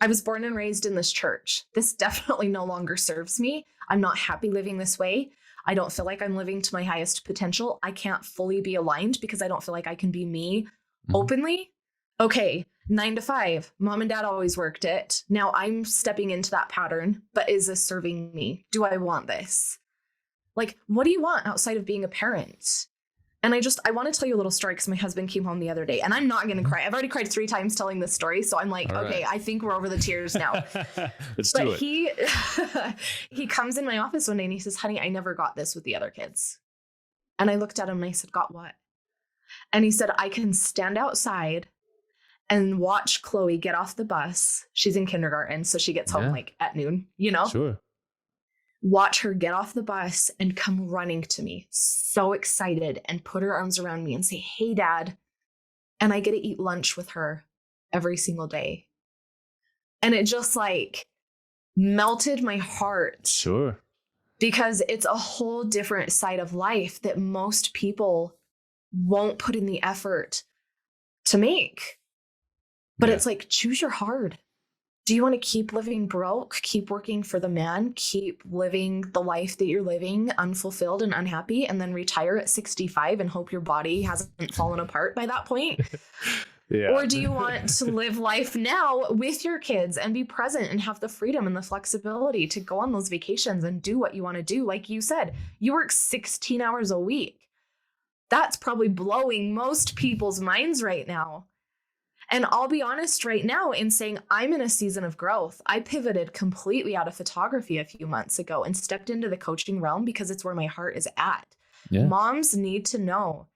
I was born and raised in this church. This definitely no longer serves me. I'm not happy living this way. I don't feel like I'm living to my highest potential. I can't fully be aligned because I don't feel like I can be me openly. Okay, 9 to 5. Mom and dad always worked it. Now I'm stepping into that pattern, but is this serving me? Do I want this? Like, what do you want outside of being a parent? And I want to tell you a little story because my husband came home the other day and I'm not going to cry. I've already cried 3 times telling this story. So I'm like, okay, I think we're over the tears now. Let's do it. He comes in my office one day and he says, honey, I never got this with the other kids. And I looked at him and I said, got what? And he said, I can stand outside and watch Chloe get off the bus. She's in kindergarten. So she gets home like at noon, Sure. Watch her get off the bus and come running to me, so excited, and put her arms around me and say, hey, Dad. And I get to eat lunch with her every single day. And it just like melted my heart. Sure. Because it's a whole different side of life that most people won't put in the effort to make. But it's like, choose your hard. Do you want to keep living broke, keep working for the man, keep living the life that you're living unfulfilled and unhappy, and then retire at 65 and hope your body hasn't fallen apart by that point? Yeah. Or do you want to live life now with your kids and be present and have the freedom and the flexibility to go on those vacations and do what you want to do? Like you said, you work 16 hours a week. That's probably blowing most people's minds right now. And I'll be honest right now in saying I'm in a season of growth. I pivoted completely out of photography a few months ago and stepped into the coaching realm because it's where my heart is at. Yeah. Moms need to know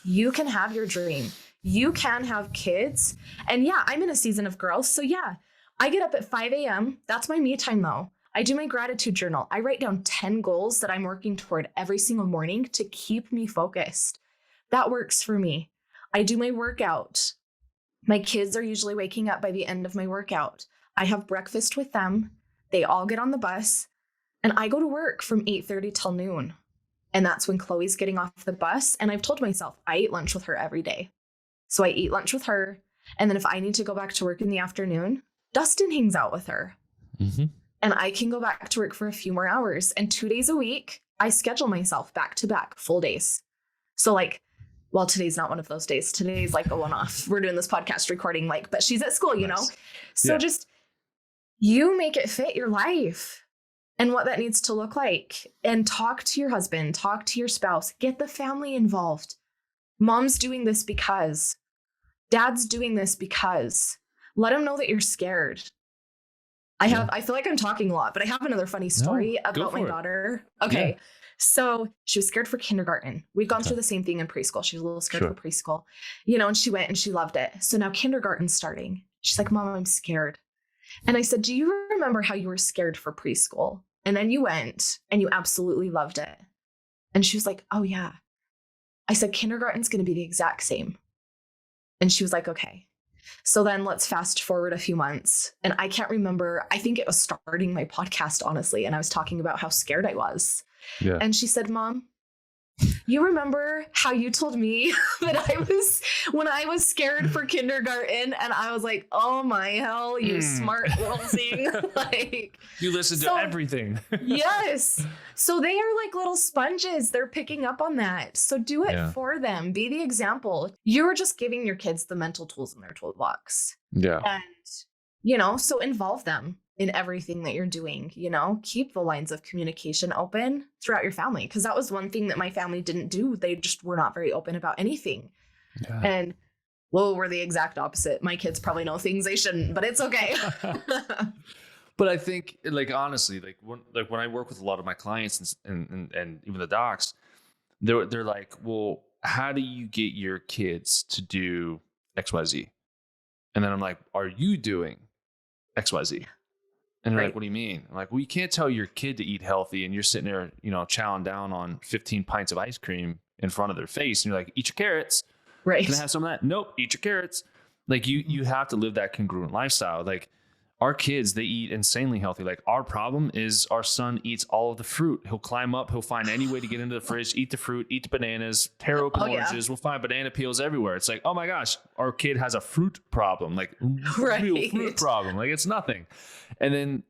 you can have your dream. You can have kids. And yeah, I'm in a season of growth. So yeah, I get up at 5 a.m. That's my me time though. I do my gratitude journal. I write down 10 goals that I'm working toward every single morning to keep me focused. That works for me. I do my workout. My kids are usually waking up by the end of my workout. I have breakfast with them. They all get on the bus and I go to work from 8:30 till noon. And that's when Chloe's getting off the bus. And I've told myself I eat lunch with her every day. So I eat lunch with her. And then if I need to go back to work in the afternoon, Dustin hangs out with her. Mm-hmm. And I can go back to work for a few more hours. And 2 days a week, I schedule myself back to back full days. So like, well, today's not one of those days. Today's like a one-off. We're doing this podcast recording, but she's at school, you know? So just, you make it fit your life and what that needs to look like. And talk to your husband, talk to your spouse, get the family involved. Mom's doing this because. Dad's doing this because. Let them know that you're scared. I feel like I'm talking a lot, but I have another funny story about my daughter. Okay. Yeah. So she was scared for kindergarten. We'd gone through the same thing in preschool. She was a little scared for preschool, and she went and she loved it. So now kindergarten's starting. She's like, Mom, I'm scared. And I said, do you remember how you were scared for preschool? And then you went and you absolutely loved it. And she was like, oh yeah. I said, kindergarten's going to be the exact same. And she was like, okay. So then let's fast forward a few months. And I can't remember. I think it was starting my podcast, honestly. And I was talking about how scared I was. Yeah. And she said, Mom, you remember how you told me that when I was scared for kindergarten, and I was like, oh my hell, you smart little thing. Like, you listen to everything. Yes. So they are like little sponges. They're picking up on that. So do it for them. Be the example. You're just giving your kids the mental tools in their toolbox. Yeah. And, so involve them in everything that you're doing, keep the lines of communication open throughout your family. Cause that was one thing that my family didn't do. They just were not very open about anything. Yeah. And we're the exact opposite. My kids probably know things they shouldn't, but it's okay. But I think honestly, when I work with a lot of my clients and even the docs, they're like, well, how do you get your kids to do XYZ? And then I'm like, are you doing XYZ? And they're like, what do you mean? I'm like, well, you can't tell your kid to eat healthy and you're sitting there, chowing down on 15 pints of ice cream in front of their face. And you're like, eat your carrots. Right. Can I have some of that? Nope. Eat your carrots. Like you have to live that congruent lifestyle. Like our kids, they eat insanely healthy. Like our problem is our son eats all of the fruit. He'll climb up. He'll find any way to get into the fridge, eat the fruit, eat the bananas, tear open oranges. We'll find banana peels everywhere. It's like, oh my gosh, our kid has a fruit problem, like real fruit problem. Like it's nothing. And then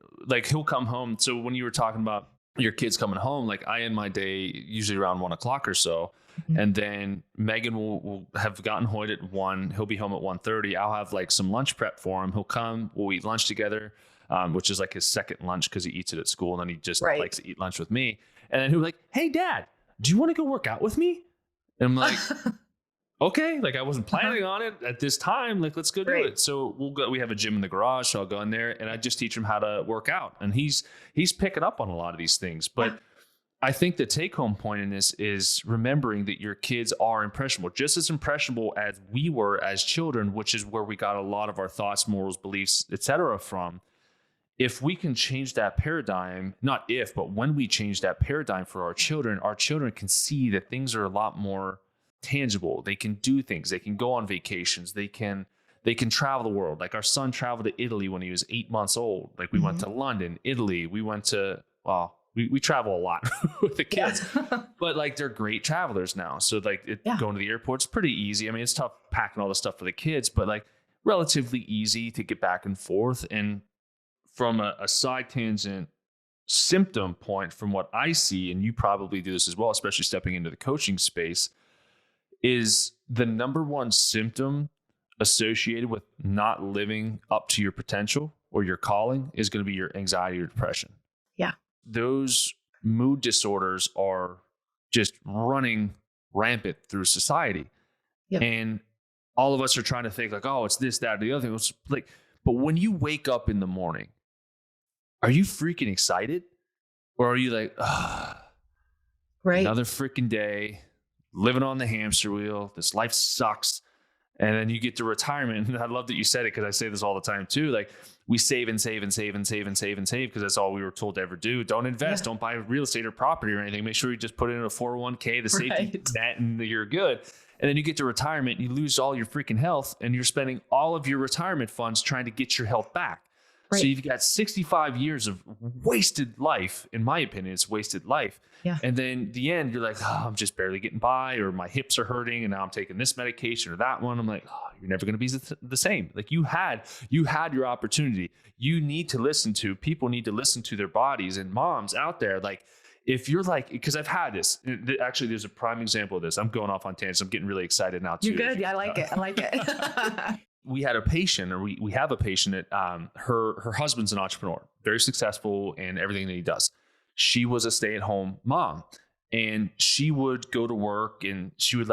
he'll come home. So when you were talking about your kids coming home, I end my day usually around 1 o'clock or so. Mm-hmm. And then Megan will have gotten Hoyt at 1. He'll be home at 1:30. I'll have some lunch prep for him. He'll come, we'll eat lunch together, which is his second lunch because he eats it at school. And then he just likes to eat lunch with me. And then he'll be like, hey Dad, do you want to go work out with me? And I'm like, okay. I wasn't planning on it at this time. Let's go do it. So we'll go, we have a gym in the garage. So I'll go in there and I just teach him how to work out. And he's picking up on a lot of these things, but I think the take-home point in this is remembering that your kids are impressionable, just as impressionable as we were as children, which is where we got a lot of our thoughts, morals, beliefs, etc. from. If we can change that paradigm, not if, but when we change that paradigm for our children can see that things are a lot more tangible. They can do things. They can go on vacations. They can travel the world. Like our son traveled to Italy when he was 8 months old. We went to London, Italy. We went to, we travel a lot with the kids, but they're great travelers now. So going to the airport's pretty easy. I mean, it's tough packing all the stuff for the kids, but relatively easy to get back and forth. And from a side tangent symptom point, from what I see, and you probably do this as well, especially stepping into the coaching space, is the number one symptom associated with not living up to your potential or your calling is going to be your anxiety or depression. Yeah. Those mood disorders are just running rampant through society. Yep. And all of us are trying to think like, oh, it's this, that, or the other thing. It's like, but when you wake up in the morning, are you freaking excited? Or are you like, right, another freaking day, living on the hamster wheel. This life sucks. And then you get to retirement. And I love that you said it because I say this all the time too. Like we save and save and save and save and save and save because that's all we were told to ever do. Don't invest. Don't buy real estate or property or anything. Make sure you just put it in a 401k, the safety net, and you're good. And then you get to retirement, you lose all your freaking health, and you're spending all of your retirement funds trying to get your health back. Right. So you've got 65 years of wasted life. In my opinion, it's wasted life. Yeah. And then the end, you're like, oh, I'm just barely getting by, or my hips are hurting, and now I'm taking this medication or that one. I'm like, oh, you're never going to be the same. Like you had your opportunity. You need to listen to people need to listen to their bodies, and moms out there, like if you're like, because I've had this. Actually, there's a prime example of this. I'm going off on tangents. I'm getting really excited now too. You're good. Yeah, I like it. I like it. We had a patient, or we have a patient that her husband's an entrepreneur, very successful in everything that he does. She was a stay-at-home mom, and she would go to work, and she would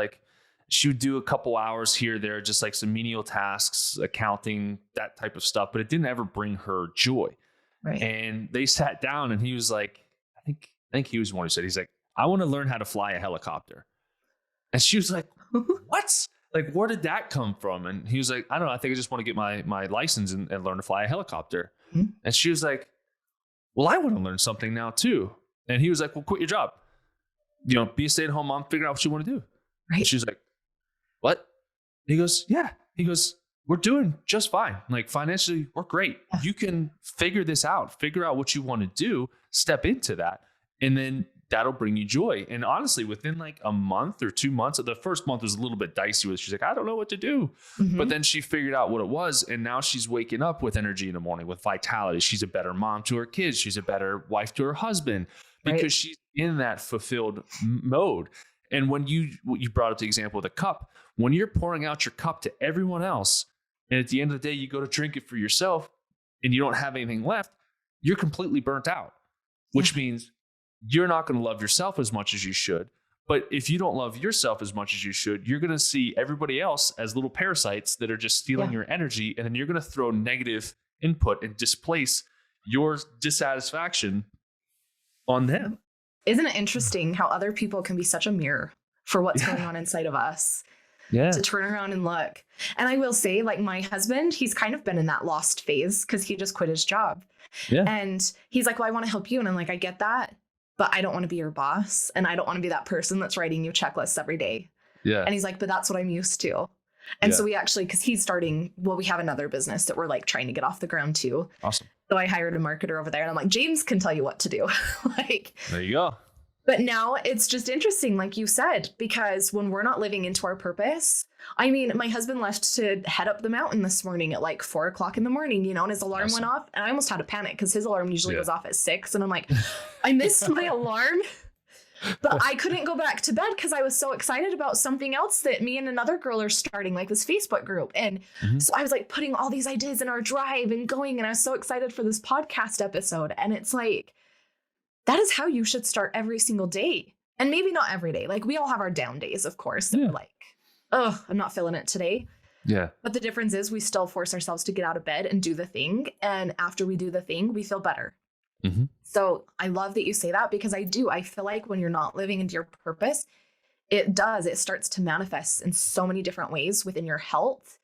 do a couple hours here or there, just like some menial tasks, accounting, that type of stuff, but it didn't ever bring her joy. Right. And they sat down, and he was like, I think he was the one who said, he's like, I want to learn how to fly a helicopter. And she was like, what? Like, where did that come from? And he was like, I don't know. I think I just want to get my license and learn to fly a helicopter. Mm-hmm. And she was like, well, I want to learn something now too. And he was like, well, quit your job. Be a stay-at-home mom, figure out what you want to do. Right. And she was like, what? And he goes, yeah. He goes, we're doing just fine. Like financially, we're great. Yeah. You can figure this out, figure out what you want to do, step into that. And then that'll bring you joy. And honestly, within like a month or 2 months, the first month was a little bit dicey with, she's like, I don't know what to do. Mm-hmm. But then she figured out what it was. And now she's waking up with energy in the morning, with vitality. She's a better mom to her kids. She's a better wife to her husband because she's in that fulfilled mode. And when you brought up the example of the cup, when you're pouring out your cup to everyone else, and at the end of the day, you go to drink it for yourself and you don't have anything left, you're completely burnt out, which means you're not going to love yourself as much as you should. But if you don't love yourself as much as you should, you're going to see everybody else as little parasites that are just stealing your energy. And then you're going to throw negative input and displace your dissatisfaction on them. Isn't it interesting how other people can be such a mirror for what's going on inside of us? Yeah. To turn around and look. And I will say, like, my husband, he's kind of been in that lost phase because he just quit his job. Yeah. And he's like, well, I want to help you. And I'm like, I get that. But I don't want to be your boss. And I don't want to be that person that's writing you checklists every day. Yeah. And he's like, but that's what I'm used to. And so we actually, because he's starting, we have another business that we're like trying to get off the ground too. Awesome. So I hired a marketer over there and I'm like, James can tell you what to do. Like, there you go. But now it's just interesting, like you said, because when we're not living into our purpose, I mean, my husband left to head up the mountain this morning at like 4 o'clock in the morning, and his alarm went off and I almost had a panic because his alarm usually goes off at 6. And I'm like, I missed my alarm, but I couldn't go back to bed because I was so excited about something else that me and another girl are starting, like this Facebook group. And so I was like putting all these ideas in our drive and going, and I was so excited for this podcast episode. And it's like, that is how you should start every single day. And maybe not every day. Like we all have our down days, of course. That we're like, oh, I'm not feeling it today. Yeah. But the difference is we still force ourselves to get out of bed and do the thing. And after we do the thing, we feel better. Mm-hmm. So I love that you say that because I do. I feel like when you're not living into your purpose, it starts to manifest in so many different ways within your health.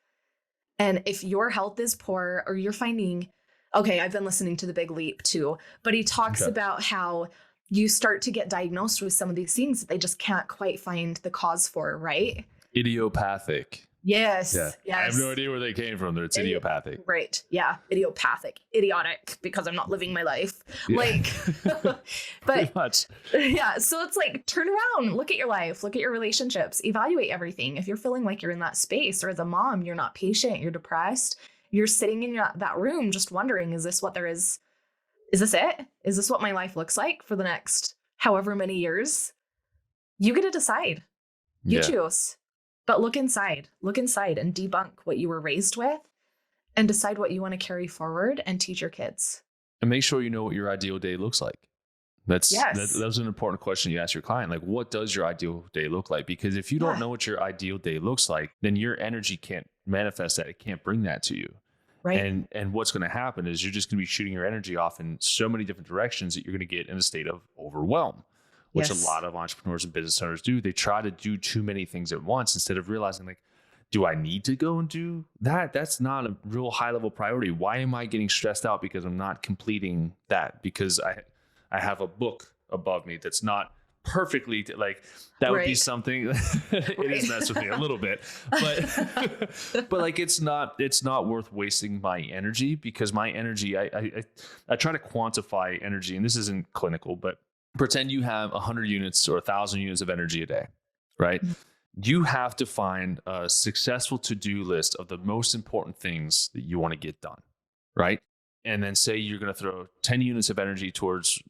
And if your health is poor or you're finding, okay, I've been listening to The Big Leap too, but he talks about how you start to get diagnosed with some of these things that they just can't quite find the cause for, right? Idiopathic. Yes. Yeah. Yes. I have no idea where they came from. It's idiopathic. Right. Yeah. Idiopathic. Idiotic because I'm not living my life. Yeah. Like, but pretty much. Yeah. So it's like, turn around, look at your life, look at your relationships, evaluate everything. If you're feeling like you're in that space, or as a mom, you're not patient, you're depressed, you're sitting in that room just wondering, is this what there is? Is this it? Is this what my life looks like for the next however many years? You get to decide. You choose. But look inside and debunk what you were raised with and decide what you want to carry forward and teach your kids. And make sure you know what your ideal day looks like. That's an important question you ask your client. Like, what does your ideal day look like? Because if you don't know what your ideal day looks like, then your energy can't manifest that. It can't bring that to you. Right. And what's going to happen is you're just going to be shooting your energy off in so many different directions that you're going to get in a state of overwhelm, which a lot of entrepreneurs and business owners do. They try to do too many things at once instead of realizing, like, do I need to go and do that? That's not a real high level priority. Why am I getting stressed out because I'm not completing that? Because I have a book above me that's not perfectly like that would be something. It is messed with me a little bit, but like it's not worth wasting my energy, because my energy, I try to quantify energy, and this isn't clinical, but pretend you have 100 units or 1,000 units of energy a day, right? Mm-hmm. You have to find a successful to-do list of the most important things that you want to get done, right? And then say you're going to throw 10 units of energy towards,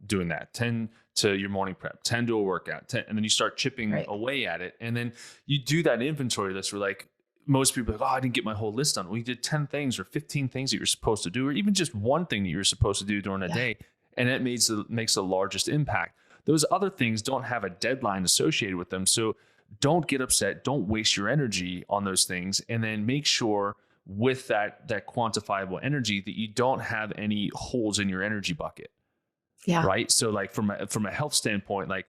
doing that, 10 to your morning prep, 10 to a workout, 10, and then you start chipping away at it. And then you do that inventory list where, like, most people are like, oh, I didn't get my whole list done. Well, you did 10 things or 15 things that you're supposed to do, or even just one thing that you're supposed to do during a day. And it makes the largest impact. Those other things don't have a deadline associated with them. So don't get upset. Don't waste your energy on those things. And then make sure with that quantifiable energy that you don't have any holes in your energy bucket. Yeah. Right. So like from a health standpoint, like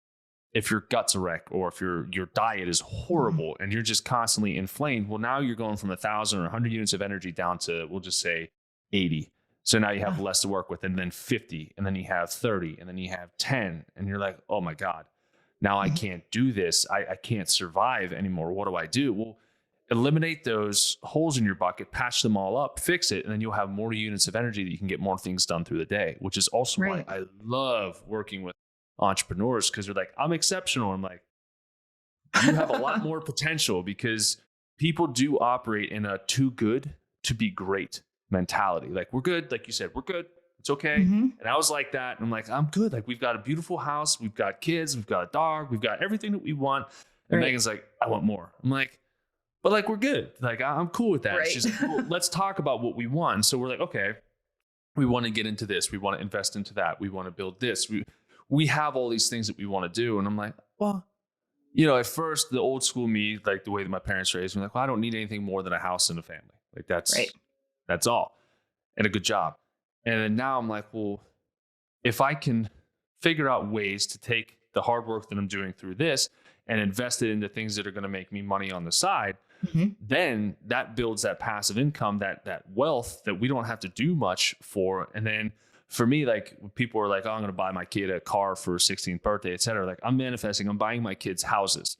if your gut's a wreck, or if your diet is horrible and you're just constantly inflamed, well, now you're going from 1,000 or 100 units of energy down to, we'll just say 80. So now you have less to work with, and then 50, and then you have 30, and then you have 10, and you're like, oh my God, now I can't do this. I can't survive anymore. What do I do? Well, eliminate those holes in your bucket, patch them all up, fix it, and then you'll have more units of energy that you can get more things done through the day, which is also why I love working with entrepreneurs, because they're like, I'm exceptional. I'm like, you have a lot more potential, because people do operate in a too good to be great mentality. Like, we're good. Like you said, we're good. It's okay. Mm-hmm. And I was like that. And I'm like, I'm good. Like, we've got a beautiful house. We've got kids. We've got a dog. We've got everything that we want. And Megan's like, I want more. I'm like, but like, we're good. Like, I'm cool with that. She's like, well, let's talk about what we want. And so we're like, okay, we want to get into this. We want to invest into that. We want to build this. We have all these things that we want to do. And I'm like, well, at first the old school me, like the way that my parents raised me, like, well, I don't need anything more than a house and a family. Like that's all, and a good job. And then now I'm like, well, if I can figure out ways to take the hard work that I'm doing through this and invest it into things that are going to make me money on the side, then that builds that passive income, that wealth that we don't have to do much for. And then for me, like, people are like, oh, I'm going to buy my kid a car for his 16th birthday, et cetera. Like, I'm manifesting, I'm buying my kids houses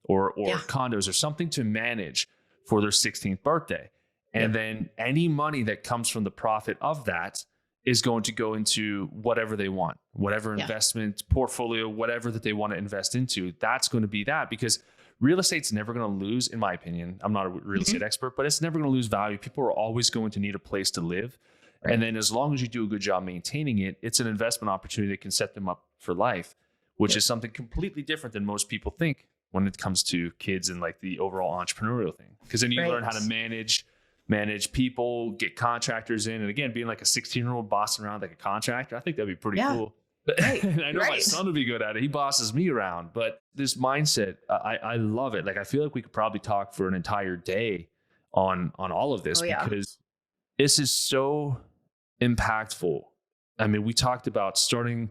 or condos or something to manage for their 16th birthday. And then any money that comes from the profit of that is going to go into whatever they want, whatever investment portfolio, whatever that they want to invest into. That's going to be that, because real estate's never going to lose, in my opinion. I'm not a real estate expert, but it's never going to lose value. People are always going to need a place to live. Right. And then as long as you do a good job maintaining it, it's an investment opportunity that can set them up for life, which is something completely different than most people think when it comes to kids and like the overall entrepreneurial thing. Because then you learn how to manage people, get contractors in. And again, being like a 16-year-old bossing around like a contractor, I think that'd be pretty cool. And I know my son would be good at it. He bosses me around. But this mindset, I love it. Like, I feel like we could probably talk for an entire day on all of this, because this is so impactful. I mean, we talked about starting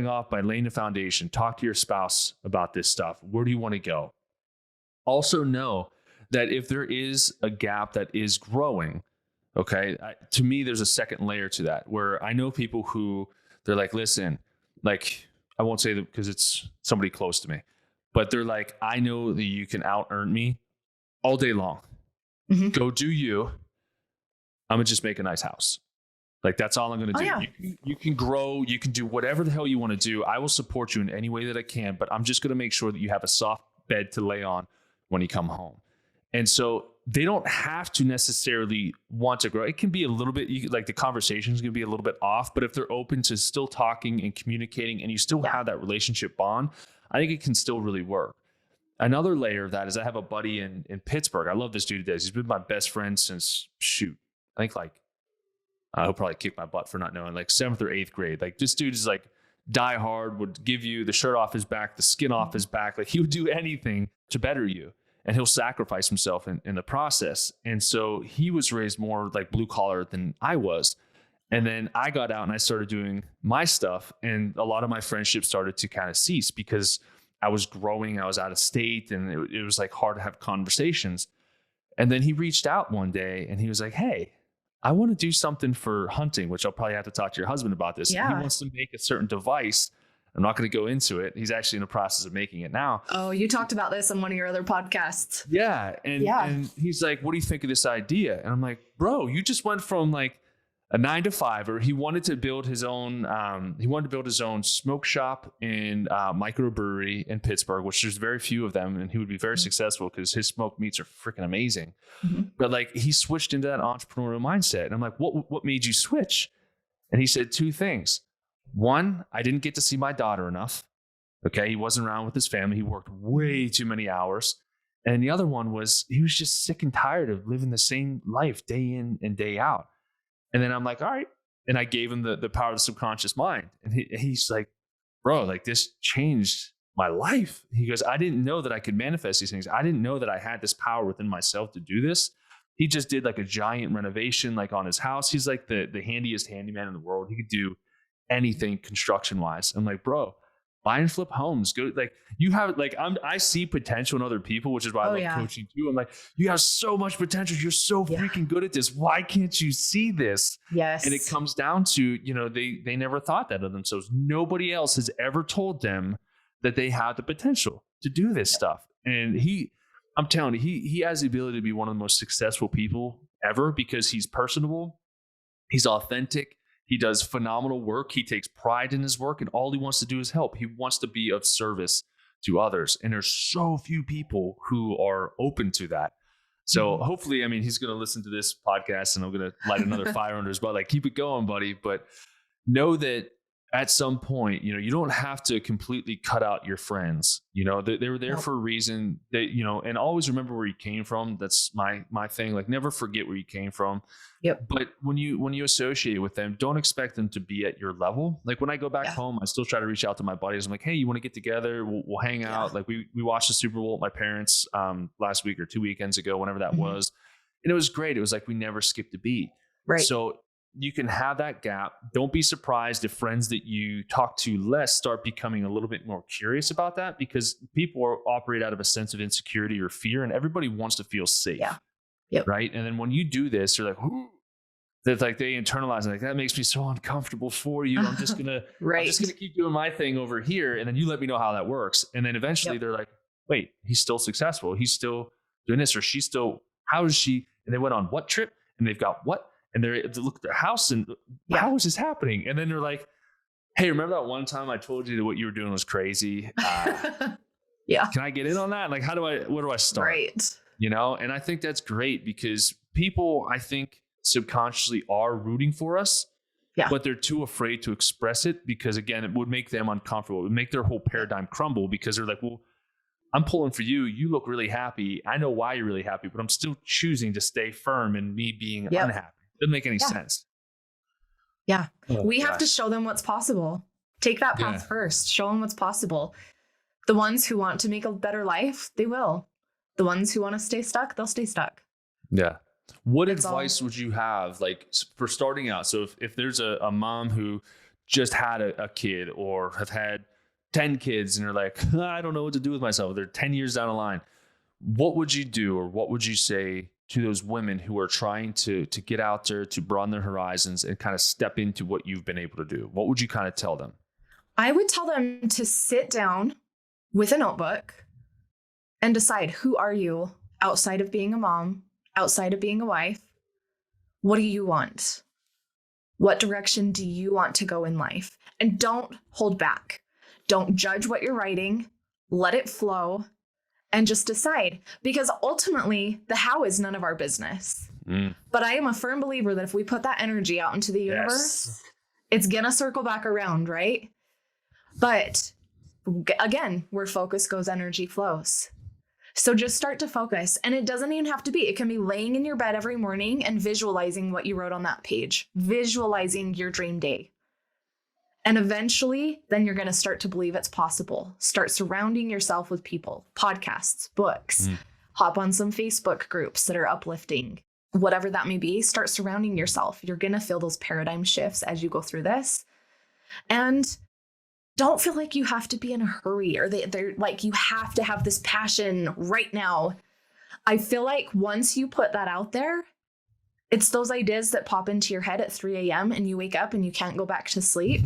off by laying the foundation. Talk to your spouse about this stuff. Where do you want to go? Also know that if there is a gap that is growing, to me, there's a second layer to that, where I know people who they're like, listen, like, I won't say that because it's somebody close to me, but they're like, I know that you can out earn me all day long. Go do you. I'm gonna just make a nice house. Like, that's all I'm going to do. Yeah. You can grow, you can do whatever the hell you want to do. I will support you in any way that I can, but I'm just going to make sure that you have a soft bed to lay on when you come home. And so they don't have to necessarily want to grow. It can be a little bit, like, the conversation is going to be a little bit off, but if they're open to still talking and communicating and you still have that relationship bond, I think it can still really work. another layer of that is I have a buddy in Pittsburgh. I love this dude. He's been my best friend since I think like he'll probably kick my butt for not knowing, like 7th or 8th grade. Like this dude is like die hard, would give you the shirt off his back, the skin off his back. Like he would do anything to better you, and he'll sacrifice himself in the process. And so he was raised more like blue collar than I was. And then I got out and I started doing my stuff, and a lot of my friendships started to kind of cease because I was growing, I was out of state, and it was like hard to have conversations. And then he reached out one day and he was like, hey, I want to do something for hunting, which I'll probably have to talk to your husband about this. Yeah. He wants to make a certain device. I'm not going to go into it. He's actually in the process of making it now. Oh, you talked about this on one of your other podcasts. Yeah. And he's like, what do you think of this idea? And I'm like, bro, you just went from like a 9-to-5, or he wanted to build his own smoke shop and microbrewery in Pittsburgh, which there's very few of them, and he would be very successful because his smoked meats are freaking amazing. But like he switched into that entrepreneurial mindset, and I'm like, what made you switch? And he said 2 things. One, I didn't get to see my daughter enough. Okay, he wasn't around with his family. He worked way too many hours. And the other one was he was just sick and tired of living the same life day in and day out. And then I'm like, all right. And I gave him the power of the subconscious mind. And he's like, bro, like this changed my life. He goes, I didn't know that I could manifest these things. I didn't know that I had this power within myself to do this. He just did like a giant renovation, like on his house. He's like the handiest handyman in the world. He could do anything construction wise. I'm like, bro, buy and flip homes. Go, like you have, like I see potential in other people, which is why I love coaching too. I'm like, you have so much potential. You're so freaking good at this. Why can't you see this? Yes. And it comes down to, you know, they never thought that of themselves. Nobody else has ever told them that they have the potential to do this stuff. And I'm telling you, he has the ability to be one of the most successful people ever because he's personable. He's authentic. He does phenomenal work. He takes pride in his work, and all he wants to do is help. He wants to be of service to others. And there's so few people who are open to that. So hopefully, I mean, he's going to listen to this podcast and I'm going to light another fire under his butt. Like, keep it going, buddy. But know that at some point, you know, you don't have to completely cut out your friends. You know, they were there for a reason. That, you know, and always remember where you came from. That's my thing. Like, never forget where you came from. Yep. But when you associate with them, don't expect them to be at your level. Like when I go back home, I still try to reach out to my buddies. I'm like, hey, you want to get together? We'll hang out. Like we watched the Super Bowl with my parents last week or 2 weekends ago, whenever that was, and it was great. It was like we never skipped a beat. Right. So you can have that gap. Don't be surprised if friends that you talk to less start becoming a little bit more curious about that, because people operate out of a sense of insecurity or fear, and everybody wants to feel safe. Yeah. Yep. Right. And then when you do this, you're like, ooh, that like they internalize it, like that makes me so uncomfortable for you. I'm just gonna keep doing my thing over here, and then you let me know how that works. And then eventually they're like, wait, he's still successful. He's still doing this, or she's still. How is she? And they went on what trip? And they've got what? And they look at their house, and how is this happening? And then they're like, hey, remember that one time I told you that what you were doing was crazy? Yeah. Can I get in on that? Like, where do I start? Right. You know, and I think that's great because people, I think, subconsciously are rooting for us, but they're too afraid to express it because, again, it would make them uncomfortable. It would make their whole paradigm crumble because they're like, well, I'm pulling for you. You look really happy. I know why you're really happy, but I'm still choosing to stay firm in me being unhappy. Doesn't make any sense. Yeah. We have to show them what's possible. Take that path first. Show them what's possible. The ones who want to make a better life, they will. The ones who want to stay stuck, they'll stay stuck. Yeah. What advice would you have, like, for starting out? So if there's a mom who just had a kid or have had 10 kids and they're like, I don't know what to do with myself. They're 10 years down the line. What would you do, or what would you say to those women who are trying to get out there, to broaden their horizons and kind of step into what you've been able to do? What would you kind of tell them? I would tell them to sit down with a notebook and decide, who are you outside of being a mom, outside of being a wife? What do you want? What direction do you want to go in life? And don't hold back. Don't judge what you're writing. Let it flow and just decide, because ultimately the how is none of our business. But I am a firm believer that if we put that energy out into the universe, it's going to circle back around, right? But again, where focus goes, energy flows. So just start to focus. And it doesn't even have to be, it can be laying in your bed every morning and visualizing what you wrote on that page, visualizing your dream day. And eventually, then you're going to start to believe it's possible. Start surrounding yourself with people, podcasts, books, hop on some Facebook groups that are uplifting, whatever that may be. Start surrounding yourself. You're going to feel those paradigm shifts as you go through this. And don't feel like you have to be in a hurry or they're like, you have to have this passion right now. I feel like once you put that out there, it's those ideas that pop into your head at 3 a.m. and you wake up and you can't go back to sleep.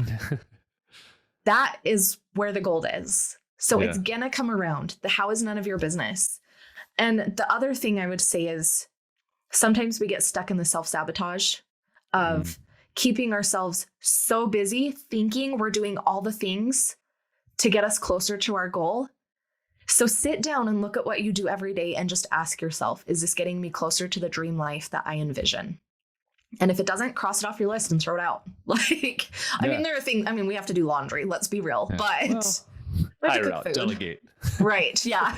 That is where the gold is. So it's going to come around. The how is none of your business. And the other thing I would say is sometimes we get stuck in the self-sabotage of keeping ourselves so busy thinking we're doing all the things to get us closer to our goal. So sit down and look at what you do every day and just ask yourself, is this getting me closer to the dream life that I envision? And if it doesn't, cross it off your list and throw it out. I mean, there are things, we have to do laundry, let's be real, but hire out, delegate. Right. Yeah.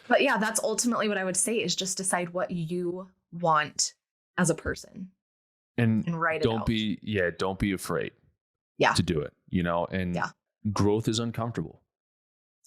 But yeah, that's ultimately what I would say is just decide what you want as a person and write it out. Don't be afraid to do it, and growth is uncomfortable.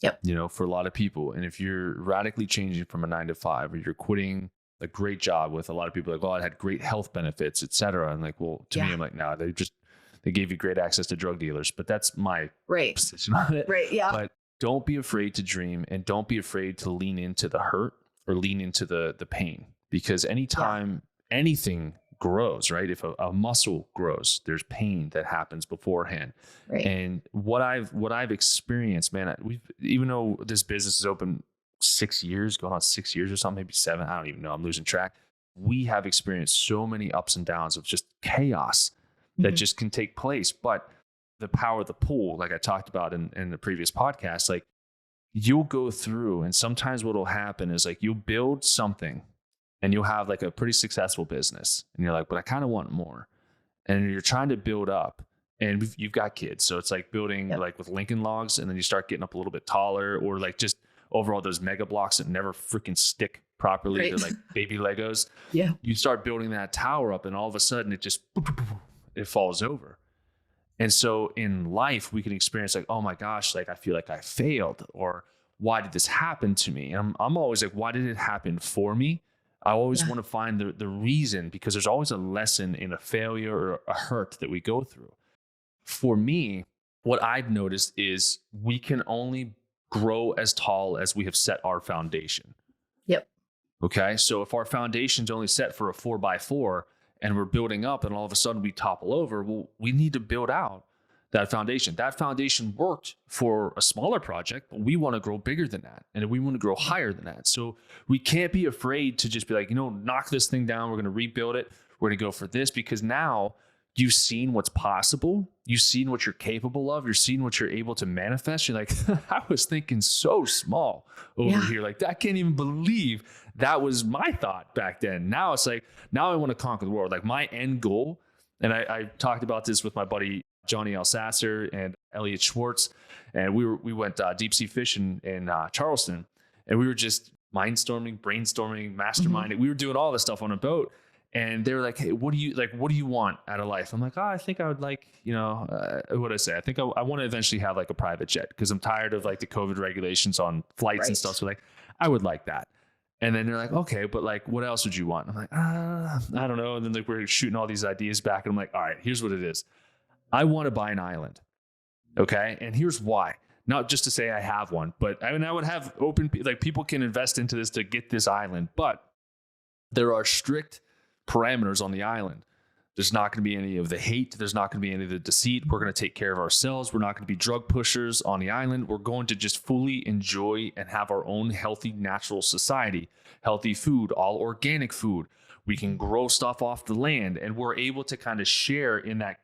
Yep. For a lot of people. And if you're radically changing from a 9 to 5 or you're quitting a great job with a lot of people like, oh, it had great health benefits, et cetera. And like, well, to me, I'm like, no, they gave you great access to drug dealers, but that's my position on it. Right. Yeah. But don't be afraid to dream and don't be afraid to lean into the hurt or lean into the pain, because anytime anything grows, right? If a muscle grows, there's pain that happens beforehand. Right. And what I've experienced, man, even though this business is open 6 years, going on 6 years or something, maybe 7, I don't even know, I'm losing track. We have experienced so many ups and downs of just chaos that just can take place. But the power of the pull, like I talked about in the previous podcast, like you'll go through and sometimes what'll happen is like you'll build something and you'll have like a pretty successful business and you're like, but I kind of want more. And you're trying to build up and you've got kids. So it's like building like with Lincoln logs, and then you start getting up a little bit taller, or like just overall those mega blocks that never freaking stick properly. They're like baby Legos. Yeah. You start building that tower up and all of a sudden it falls over. And so in life, we can experience like, oh my gosh, like I feel like I failed, or why did this happen to me? And I'm always like, why did it happen for me? I always want to find the reason, because there's always a lesson in a failure or a hurt that we go through. For me, what I've noticed is we can only grow as tall as we have set our foundation. Yep. Okay. So if our foundation's only set for a 4x4 and we're building up and all of a sudden we topple over, well, we need to build out that foundation. That foundation worked for a smaller project, but we want to grow bigger than that. And we want to grow higher than that. So we can't be afraid to just be like, knock this thing down. We're going to rebuild it. We're going to go for this, because now you've seen what's possible. You've seen what you're capable of. You're seeing what you're able to manifest. You're like, I was thinking so small over here. Like, I can't even believe that was my thought back then. Now it's like, now I want to conquer the world. Like my end goal. And I talked about this with my buddy, Johnny Alsasser and Elliot Schwartz. And we went deep sea fishing in Charleston, and we were just brainstorming, masterminding. We were doing all this stuff on a boat. And they were like, hey, what do you want out of life? I'm like, I think I would like, what I say? I think I want to eventually have like a private jet, because I'm tired of like the COVID regulations on flights and stuff. So like, I would like that. And then they're like, okay, but like, what else would you want? I'm like, I don't know. And then like, we're shooting all these ideas back. And I'm like, all right, here's what it is. I want to buy an island. Okay. And here's why. Not just to say I have one, but I would have people can invest into this to get this island, but there are strict parameters on the island. There's not going to be any of the hate. There's not going to be any of the deceit. We're going to take care of ourselves. We're not going to be drug pushers on the island. We're going to just fully enjoy and have our own healthy, natural society, healthy food, all organic food. We can grow stuff off the land, and we're able to kind of share in that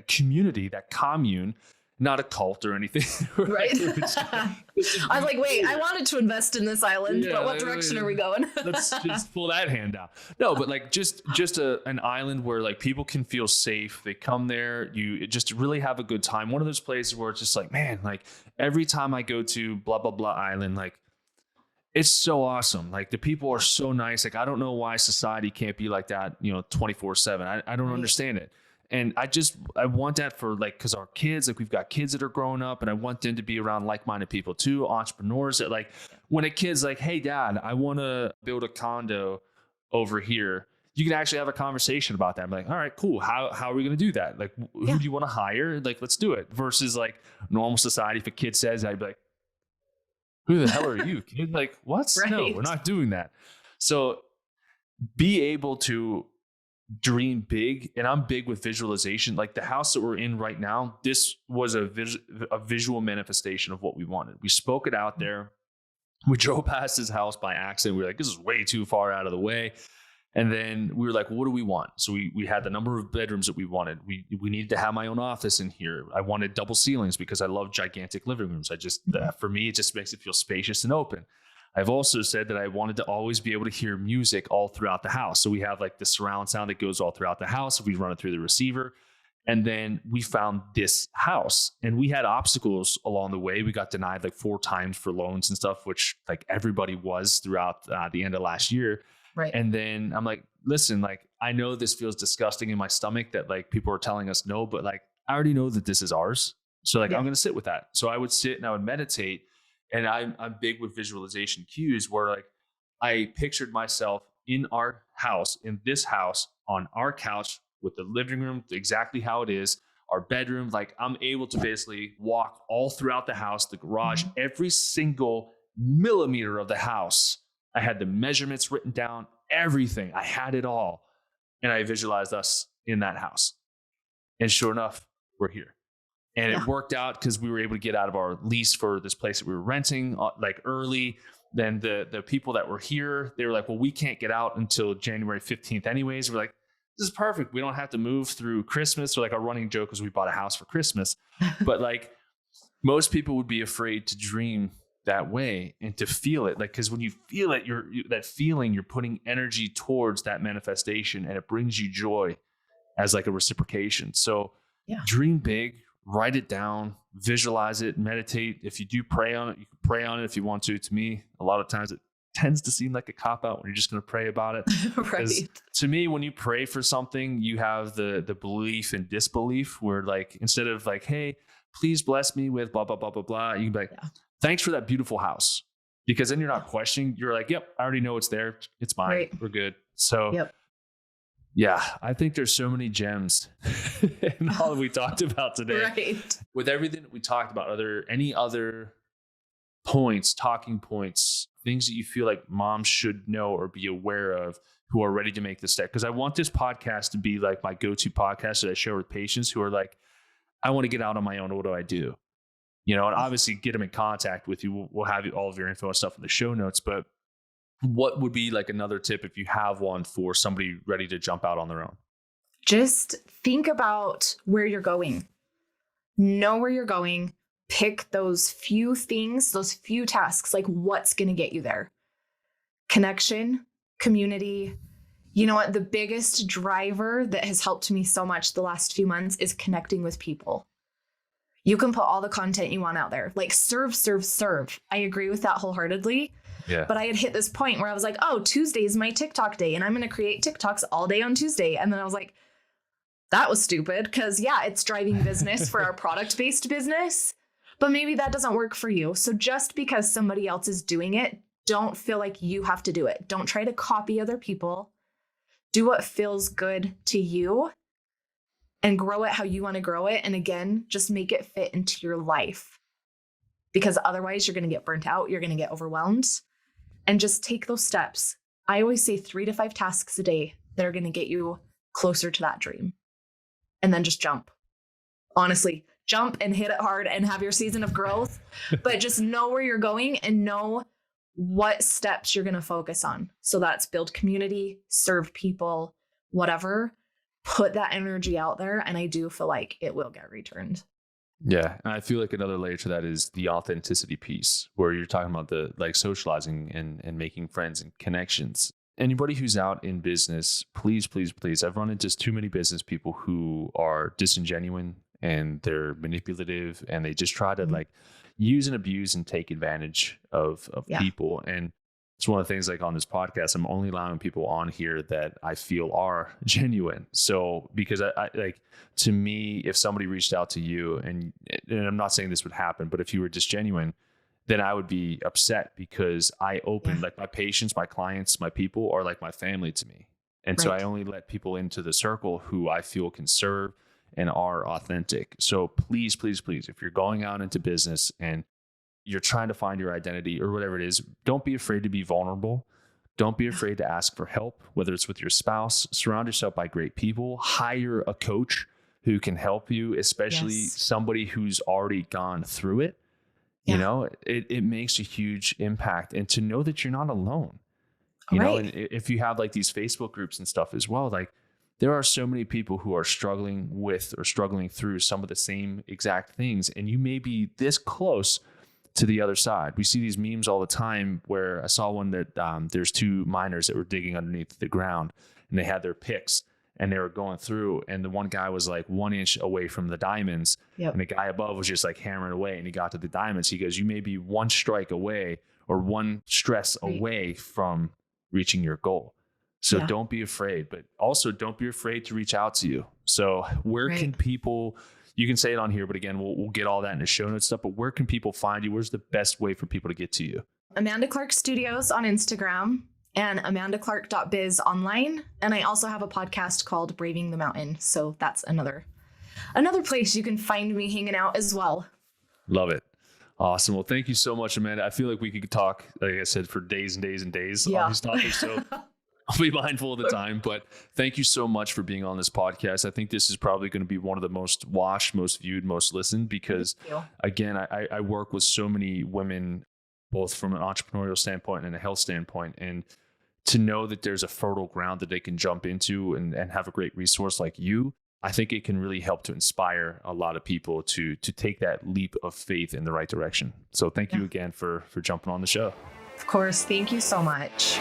community, that commune, not a cult or anything. Right. I was like, wait, I wanted to invest in this island, but what direction are we going? Let's just pull that hand out. No, but like just an island where like people can feel safe. They come there, you just really have a good time. One of those places where it's just like, man, like every time I go to blah, blah, blah island, like It's so awesome. Like the people are so nice. Like I don't know why society can't be like that, 24/7. I don't understand it. And I want that for like, cause our kids, like we've got kids that are growing up and I want them to be around like-minded people too, entrepreneurs that like when a kid's like, hey dad, I want to build a condo over here. You can actually have a conversation about that. I'm like, all right, cool. How are we going to do that? Like, who do you want to hire? Like, let's do it versus like normal society. If a kid says, I'd be like, who the hell are you? Kid? Like, what? Right. No, we're not doing that. So be able to dream big. And I'm big with visualization. Like the house that we're in right now, this was a visual manifestation of what we wanted. We spoke it out there. We drove past his house by accident. We were like, this is way too far out of the way. And then we were like, what do we want? So we had the number of bedrooms that we wanted. We needed to have my own office in here. I wanted double ceilings because I love gigantic living rooms. For me, it just makes it feel spacious and open. I've also said that I wanted to always be able to hear music all throughout the house. So we have like the surround sound that goes all throughout the house. We run it through the receiver. And then we found this house and we had obstacles along the way. We got denied like 4 times for loans and stuff, which like everybody was throughout the end of last year. Right. And then I'm like, listen, like, I know this feels disgusting in my stomach that like people are telling us no, but like, I already know that this is ours. So like, I'm going to sit with that. So I would sit and I would meditate, and I'm big with visualization cues where like I pictured myself in our house, in this house on our couch with the living room, exactly how it is, our bedroom. Like I'm able to basically walk all throughout the house, the garage, every single millimeter of the house. I had the measurements written down, everything. I had it all. And I visualized us in that house. And sure enough, we're here. And it worked out because we were able to get out of our lease for this place that we were renting like early. Then the people that were here, they were like, well, we can't get out until January 15th anyways. We're like, this is perfect. We don't have to move through Christmas. So like our running joke was we bought a house for Christmas. But like most people would be afraid to dream that way and to feel it, like, because when you feel it, that feeling, you're putting energy towards that manifestation and it brings you joy as like a reciprocation. So dream big, write it down, visualize it, meditate. If you do pray on it, you can pray on it if you want to. To me, a lot of times it tends to seem like a cop out when you're just going to pray about it. Right. To me, when you pray for something, you have the belief and disbelief where like, instead of like, hey, please bless me with blah, blah, blah, blah, blah. You can be like, thanks for that beautiful house. Because then you're not questioning. You're like, yep, I already know it's there. It's mine. Right. We're good. So yeah, I think there's so many gems in all that we talked about today. Right. With everything that we talked about, any other points, talking points, things that you feel like moms should know or be aware of who are ready to make this step? Because I want this podcast to be like my go-to podcast that I share with patients who are like, I want to get out on my own. What do I do? And obviously get them in contact with you. We'll have all of your info and stuff in the show notes. But what would be like another tip if you have one for somebody ready to jump out on their own? Just think about where you're going. Know where you're going. Pick those few things, those few tasks, like what's going to get you there. Connection, community. You know what? The biggest driver that has helped me so much the last few months is connecting with people. You can put all the content you want out there, like serve. I agree with that wholeheartedly. Yeah. But I had hit this point where I was like, oh, Tuesday is my TikTok day and I'm going to create TikToks all day on Tuesday. And then I was like, that was stupid because it's driving business for our product-based business, but maybe that doesn't work for you. So just because somebody else is doing it, don't feel like you have to do it. Don't try to copy other people. Do what feels good to you and grow it how you want to grow it. And again, just make it fit into your life, because otherwise you're going to get burnt out. You're going to get overwhelmed, and just take those steps. I always say 3 to 5 tasks a day that are going to get you closer to that dream, and then just jump. Honestly, jump and hit it hard and have your season of growth, but just know where you're going and know what steps you're going to focus on. So that's build community, serve people, whatever. Put that energy out there, and I do feel like it will get returned. Yeah. And I feel like another layer to that is the authenticity piece, where you're talking about the like socializing and making friends and connections. Anybody who's out in business, please, I've run into too many business people who are disingenuous and they're manipulative and they just try to like use and abuse and take advantage of people. And it's one of the things like on this podcast, I'm only allowing people on here that I feel are genuine. So because I like, to me, if somebody reached out to you and I'm not saying this would happen, but if you were just genuine, then I would be upset because I open like my patients, my clients, my people are like my family to me. And so I only let people into the circle who I feel can serve and are authentic. So please, please, please, if you're going out into business and you're trying to find your identity or whatever it is, don't be afraid to be vulnerable. Don't be afraid to ask for help, whether it's with your spouse. Surround yourself by great people. Hire a coach who can help you, especially somebody who's already gone through it. You know, it makes a huge impact. And to know that you're not alone, you know, and if you have like these Facebook groups and stuff as well, like there are so many people who are struggling with or struggling through some of the same exact things. And you may be this close to the other side. We see these memes all the time where I saw one that there's two miners that were digging underneath the ground and they had their picks and they were going through, and the one guy was like 1 inch away from the diamonds and the guy above was just like hammering away, and he got to the diamonds. He goes, you may be one strike away or one stress away from reaching your goal. So don't be afraid, but also don't be afraid to reach out to you. So where can people, you can say it on here, but again, we'll get all that in the show notes stuff, but where can people find you? Where's the best way for people to get to you? Amanda Clark Studios on Instagram and amandaclark.biz online. And I also have a podcast called Braving the Mountain. So that's another place you can find me hanging out as well. Love it. Awesome. Well, thank you so much, Amanda. I feel like we could talk, like I said, for days and days and days on these topics. So I'll be mindful of the time, but thank you so much for being on this podcast. I think this is probably going to be one of the most watched, most viewed, most listened, because again, I work with so many women, both from an entrepreneurial standpoint and a health standpoint. And to know that there's a fertile ground that they can jump into and have a great resource like you, I think it can really help to inspire a lot of people to take that leap of faith in the right direction. So thank you again for jumping on the show. Of course. Thank you so much.